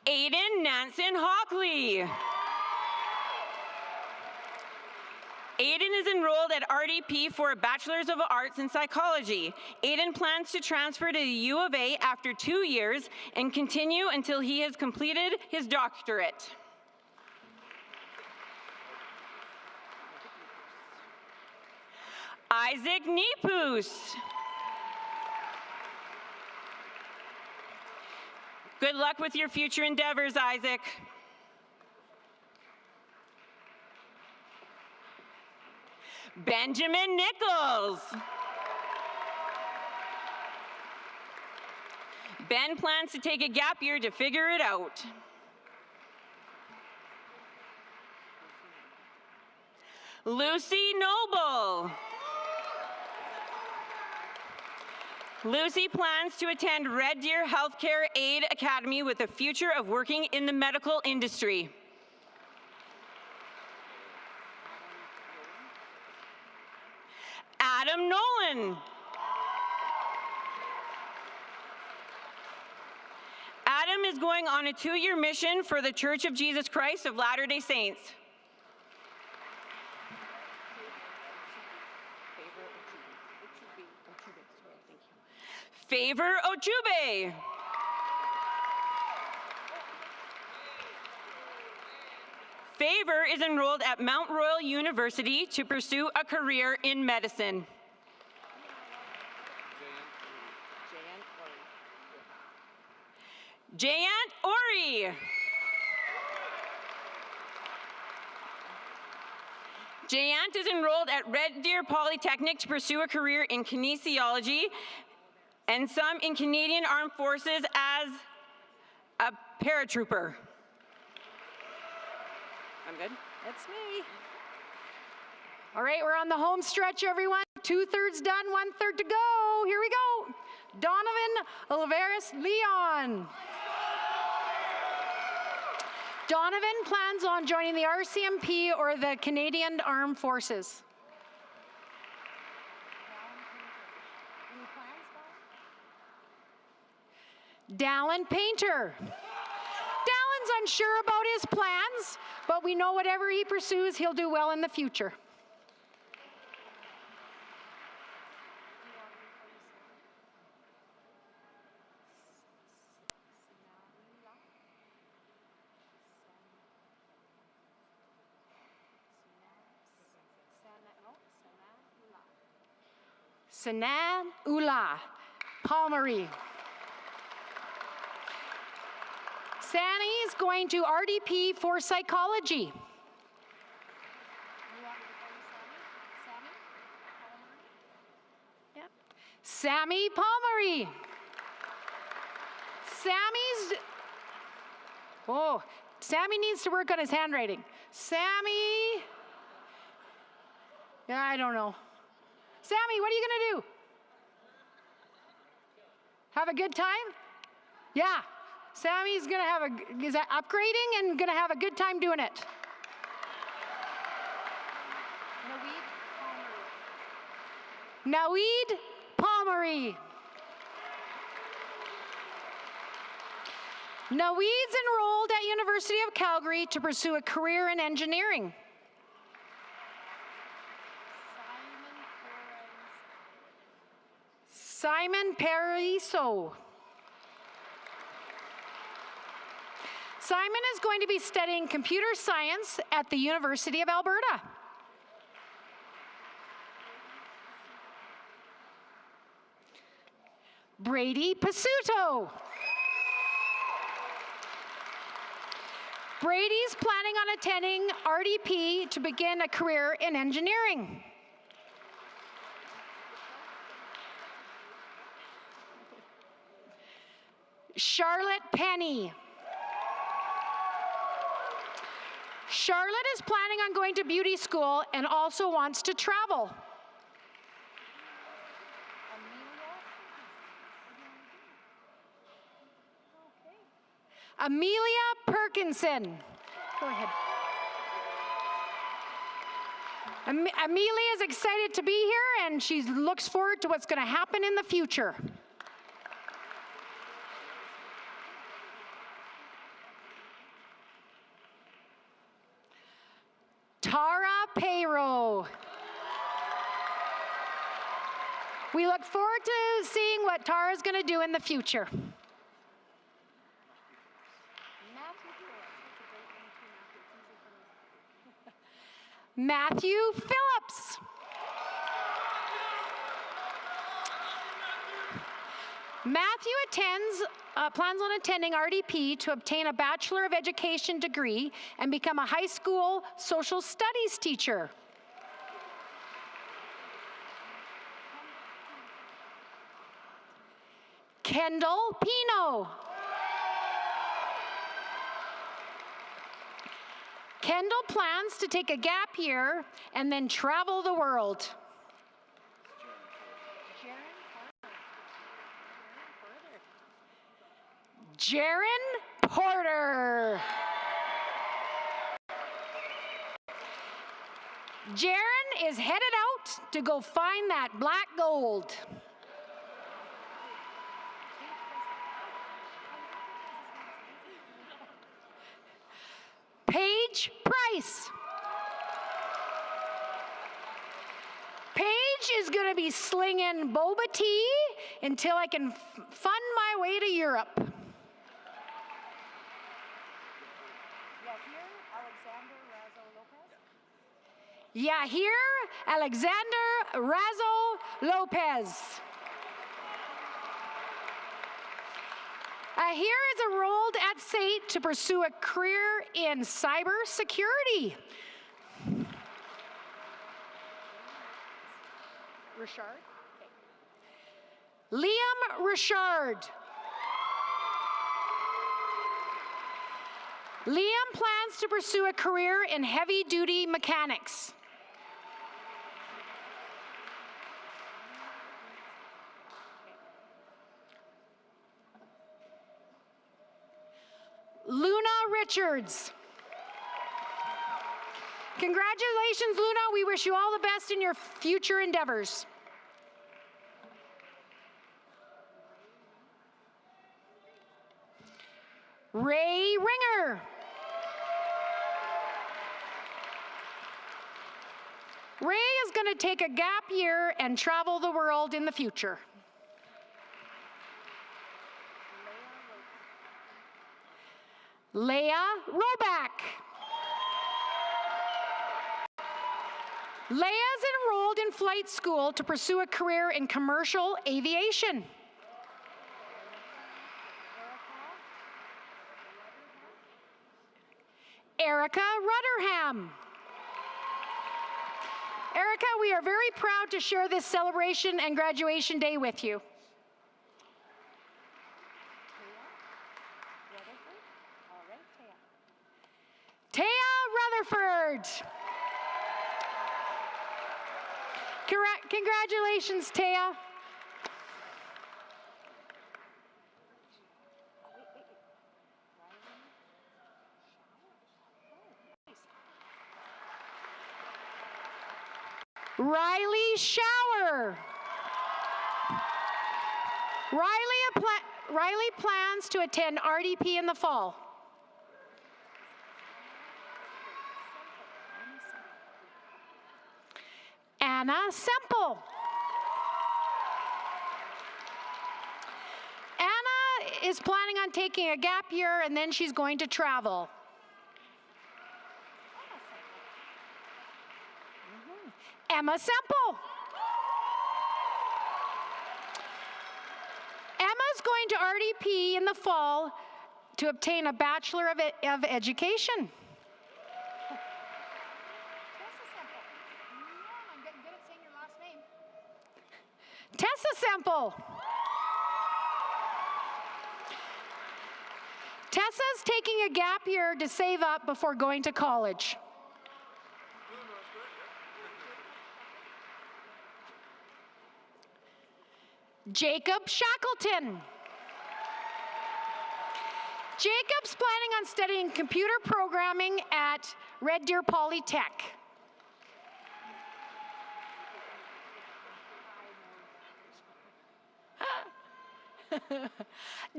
Aiden Nansen Hockley. Aiden is enrolled at RDP for a Bachelor's of Arts in Psychology. Aiden plans to transfer to the U of A after 2 years and continue until he has completed his doctorate. Isaac Nepus. Good luck with your future endeavors, Isaac. Benjamin Nichols. Ben plans to take a gap year to figure it out. Lucy Noble. Lucy plans to attend Red Deer Healthcare Aid Academy with a future of working in the medical industry. Adam Nolan. Adam is going on a 2-year mission for the Church of Jesus Christ of Latter-day Saints. Favor Ochube. Favor is enrolled at Mount Royal University to pursue a career in medicine. Jayant Ori. Jayant is enrolled at Red Deer Polytechnic to pursue a career in kinesiology and some in Canadian Armed Forces as a paratrooper. I'm good. That's me. All right, we're on the home stretch, everyone. 2/3 done, 1/3 to go. Here we go. Donovan Oliveris Leon. Donovan plans on joining the RCMP or the Canadian Armed Forces. Dallin Painter. Dallin's unsure about his plans, but we know whatever he pursues, he'll do well in the future. Sanan Ula Palmery. Sani is going to RDP for psychology. Yep. Sammy Palmery. Sammy needs to work on his handwriting. Sammy, I don't know. Sammy, what are you gonna do? Have a good time? Yeah. Sammy's gonna have is that upgrading and gonna have a good time doing it. Naweed Palmery. Naweed's enrolled at University of Calgary to pursue a career in engineering. Simon Periso. Simon is going to be studying computer science at the University of Alberta. Brady Pasuto. Brady's planning on attending RDP to begin a career in engineering. Charlotte Penny. Charlotte is planning on going to beauty school and also wants to travel. Amelia Perkinson. Go ahead. Amelia is excited to be here and she looks forward to what's going to happen in the future. Tara Payro. We look forward to seeing what Tara's going to do in the future. Matthew Phillips. Matthew plans on attending RDP to obtain a Bachelor of Education degree and become a high school social studies teacher. Kendall Pino. Kendall plans to take a gap year and then travel the world. Jaron Porter. Jaron is headed out to go find that black gold. Paige Price. Paige is going to be slinging boba tea until I can fund my way to Europe. Yahir Alexander Razo Lopez. Here is enrolled at SAIT to pursue a career in cybersecurity. Richard? Liam Richard. Liam plans to pursue a career in heavy-duty mechanics. Luna Richards. Congratulations, Luna. We wish you all the best in your future endeavors. Ray Ringer. Ray is going to take a gap year and travel the world in the future. Leah Roback. Leah is enrolled in flight school to pursue a career in commercial aviation. Erica Rutterham. Erica, we are very proud to share this celebration and graduation day with you. Taya Rutherford. Congratulations, Taya. Riley Shower. Riley plans to attend RDP in the fall. Anna Semple. Anna is planning on taking a gap year and then she's going to travel. Emma Semple. Emma's going to RDP in the fall to obtain a Bachelor of Education. Tessa Semple. Tessa Tessa's taking a gap year to save up before going to college. Jacob Shackleton. Jacob's planning on studying computer programming at Red Deer Polytech.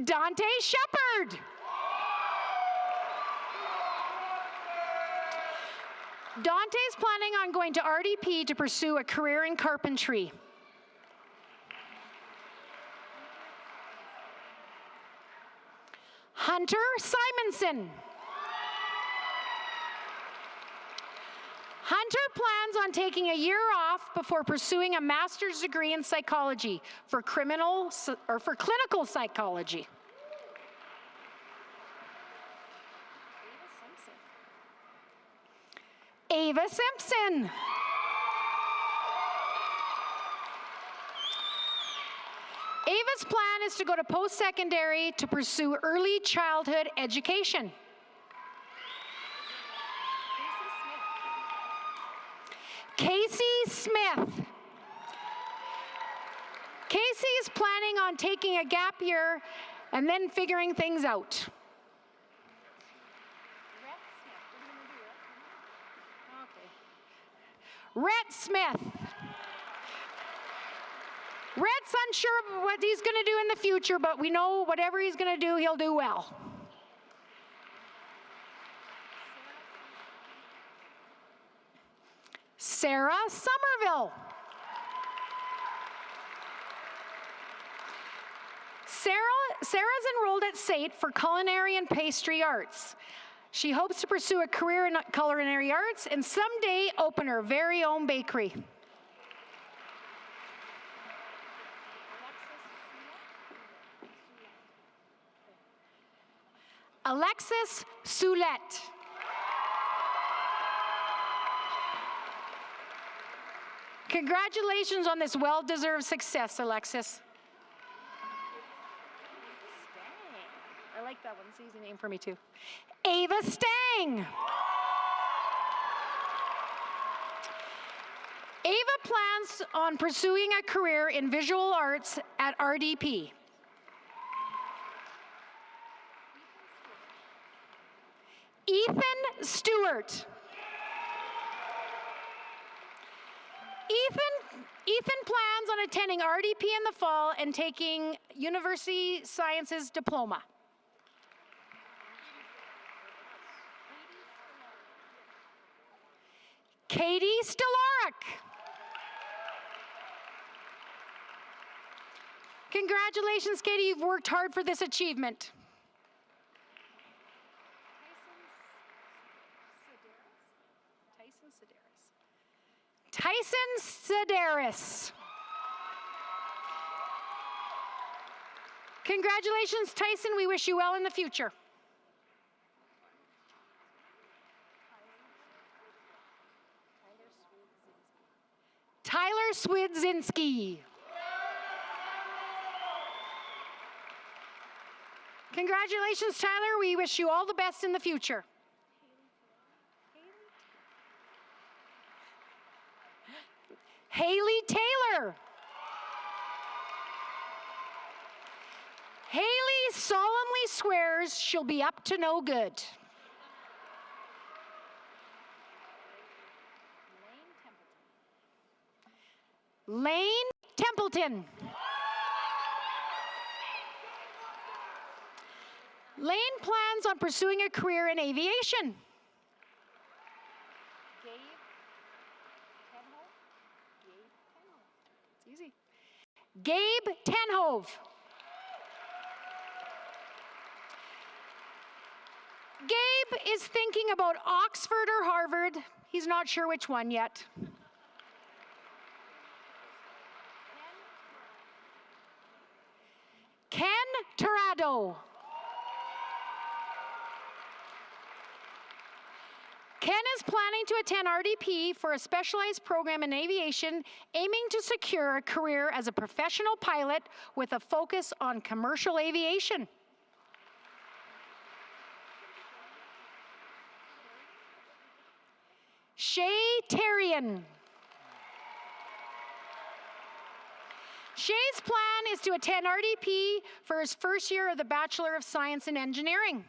Dante Shepard. Dante's planning on going to RDP to pursue a career in carpentry. Hunter Simonson. Hunter plans on taking a year off before pursuing a master's degree in psychology for clinical psychology. Ava Simpson. Ava's plan is to go to post-secondary to pursue early childhood education. Casey Smith. Casey is planning on taking a gap year and then figuring things out. Rhett Smith. Rhett's unsure of what he's going to do in the future, but we know whatever he's going to do, he'll do well. Sarah Somerville. Sarah's enrolled at SAIT for culinary and pastry arts. She hopes to pursue a career in culinary arts and someday open her very own bakery. Alexis Soulette. Congratulations on this well-deserved success, Alexis. I like that one. It's an easy name for me, too. Ava Stang. Ava plans on pursuing a career in visual arts at RDP. Ethan Stewart. Ethan plans on attending RDP in the fall and taking University Sciences diploma. Katie Stelaric. Congratulations, Katie, you've worked hard for this achievement. Tyson Sedaris. Congratulations, Tyson. We wish you well in the future. Tyler Swidzinski. Congratulations, Tyler. We wish you all the best in the future. Haley Taylor. Haley solemnly swears she'll be up to no good. Lane Templeton. Lane plans on pursuing a career in aviation. Gabe Tenhove. Gabe is thinking about Oxford or Harvard. He's not sure which one yet. Ken Tirado. Ken is planning to attend RDP for a specialized program in aviation, aiming to secure a career as a professional pilot with a focus on commercial aviation. Shay Terrian. Shay's plan is to attend RDP for his first year of the Bachelor of Science in Engineering.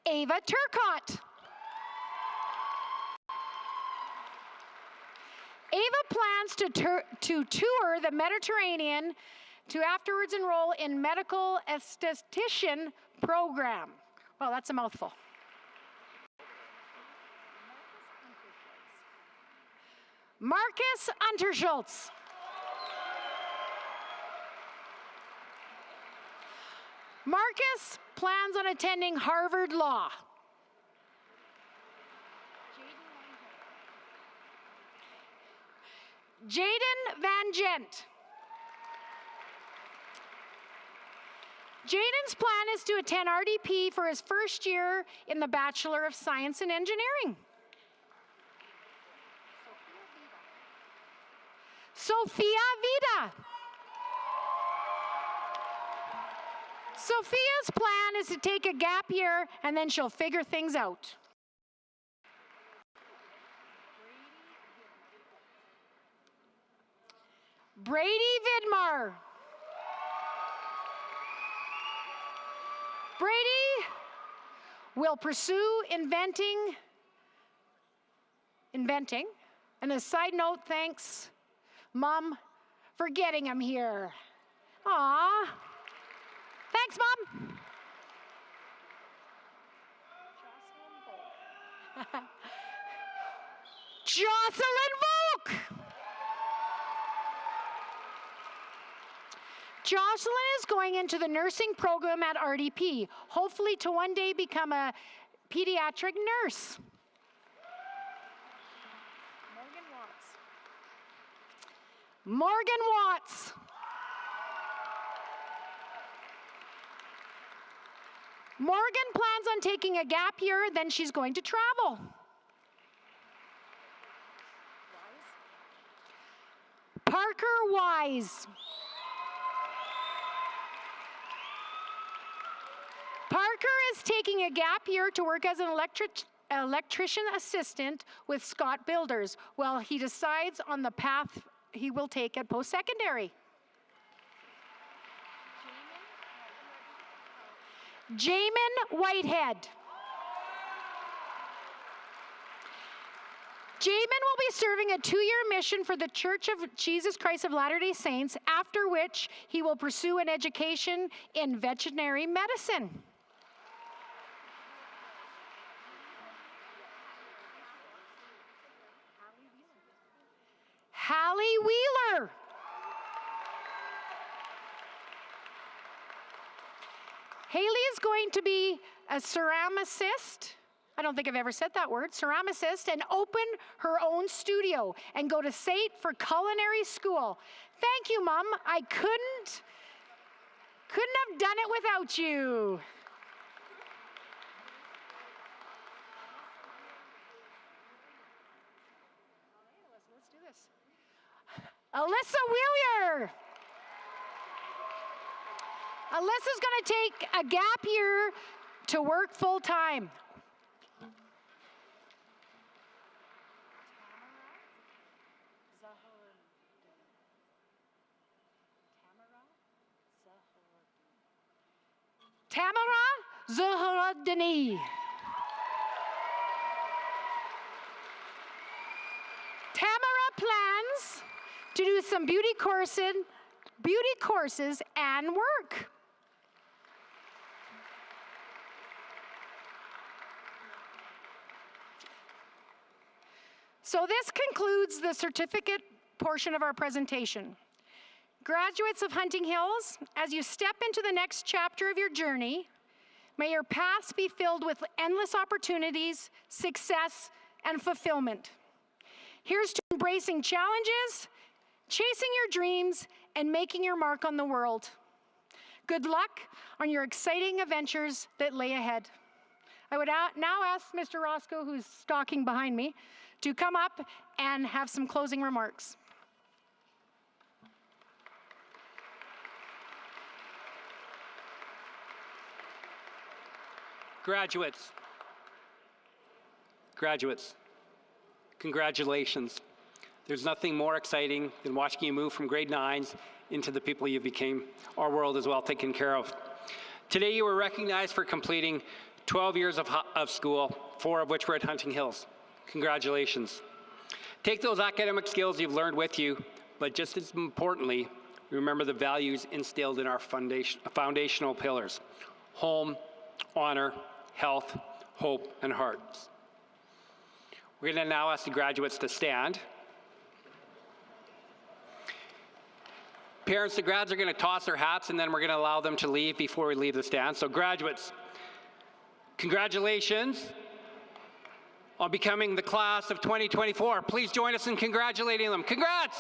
Ava Turcott. Ava plans to tour the Mediterranean to afterwards enroll in medical esthetician program. Well, that's a mouthful. Marcus Unterschultz. Marcus plans on attending Harvard Law. Jaden Van Gent. Jaden's plan is to attend RDP for his first year in the Bachelor of Science in Engineering. Sophia Vida. Sophia's plan is to take a gap year and then she'll figure things out. Brady Vidmar. Brady will pursue inventing. And a side note, thanks, Mom, for getting him here. Aw. Thanks, Mom. Jocelyn Volk. Jocelyn is going into the nursing program at RDP, hopefully to one day become a pediatric nurse. Morgan Watts. Morgan plans on taking a gap year, then she's going to travel. Parker Wise. Parker is taking a gap year to work as an electrician assistant with Scott Builders while he decides on the path he will take at post-secondary. Jamin Whitehead. Jamin will be serving a 2-year mission for the Church of Jesus Christ of Latter-day Saints, after which he will pursue an education in veterinary medicine. Hallie Wheeler. Haley is going to be a ceramicist. I don't think I've ever said that word, ceramicist, and open her own studio and go to SAIT for culinary school. Thank you, Mom. I couldn't have done it without you. Let's do this. Alyssa Wheeler. Alyssa's going to take a gap year to work full-time. Tamara Zahradini. Tamara plans to do some beauty courses and work. So this concludes the certificate portion of our presentation. Graduates of Hunting Hills, as you step into the next chapter of your journey, may your paths be filled with endless opportunities, success, and fulfillment. Here's to embracing challenges, chasing your dreams, and making your mark on the world. Good luck on your exciting adventures that lay ahead. I would now ask Mr. Roscoe, who's stalking behind me, to come up and have some closing remarks. Graduates, congratulations. There's nothing more exciting than watching you move from grade 9s into the people you became. Our world is well taken care of. Today you were recognized for completing 12 years of school, 4 of which were at Hunting Hills. Congratulations. Take those academic skills you've learned with you, but just as importantly, remember the values instilled in our foundational pillars: home, honor, health, hope, and hearts. We're going to now ask the graduates to stand. Parents, the grads are going to toss their hats, and then we're going to allow them to leave before we leave the stand. So graduates, congratulations on becoming the class of 2024. Please join us in congratulating them. Congrats!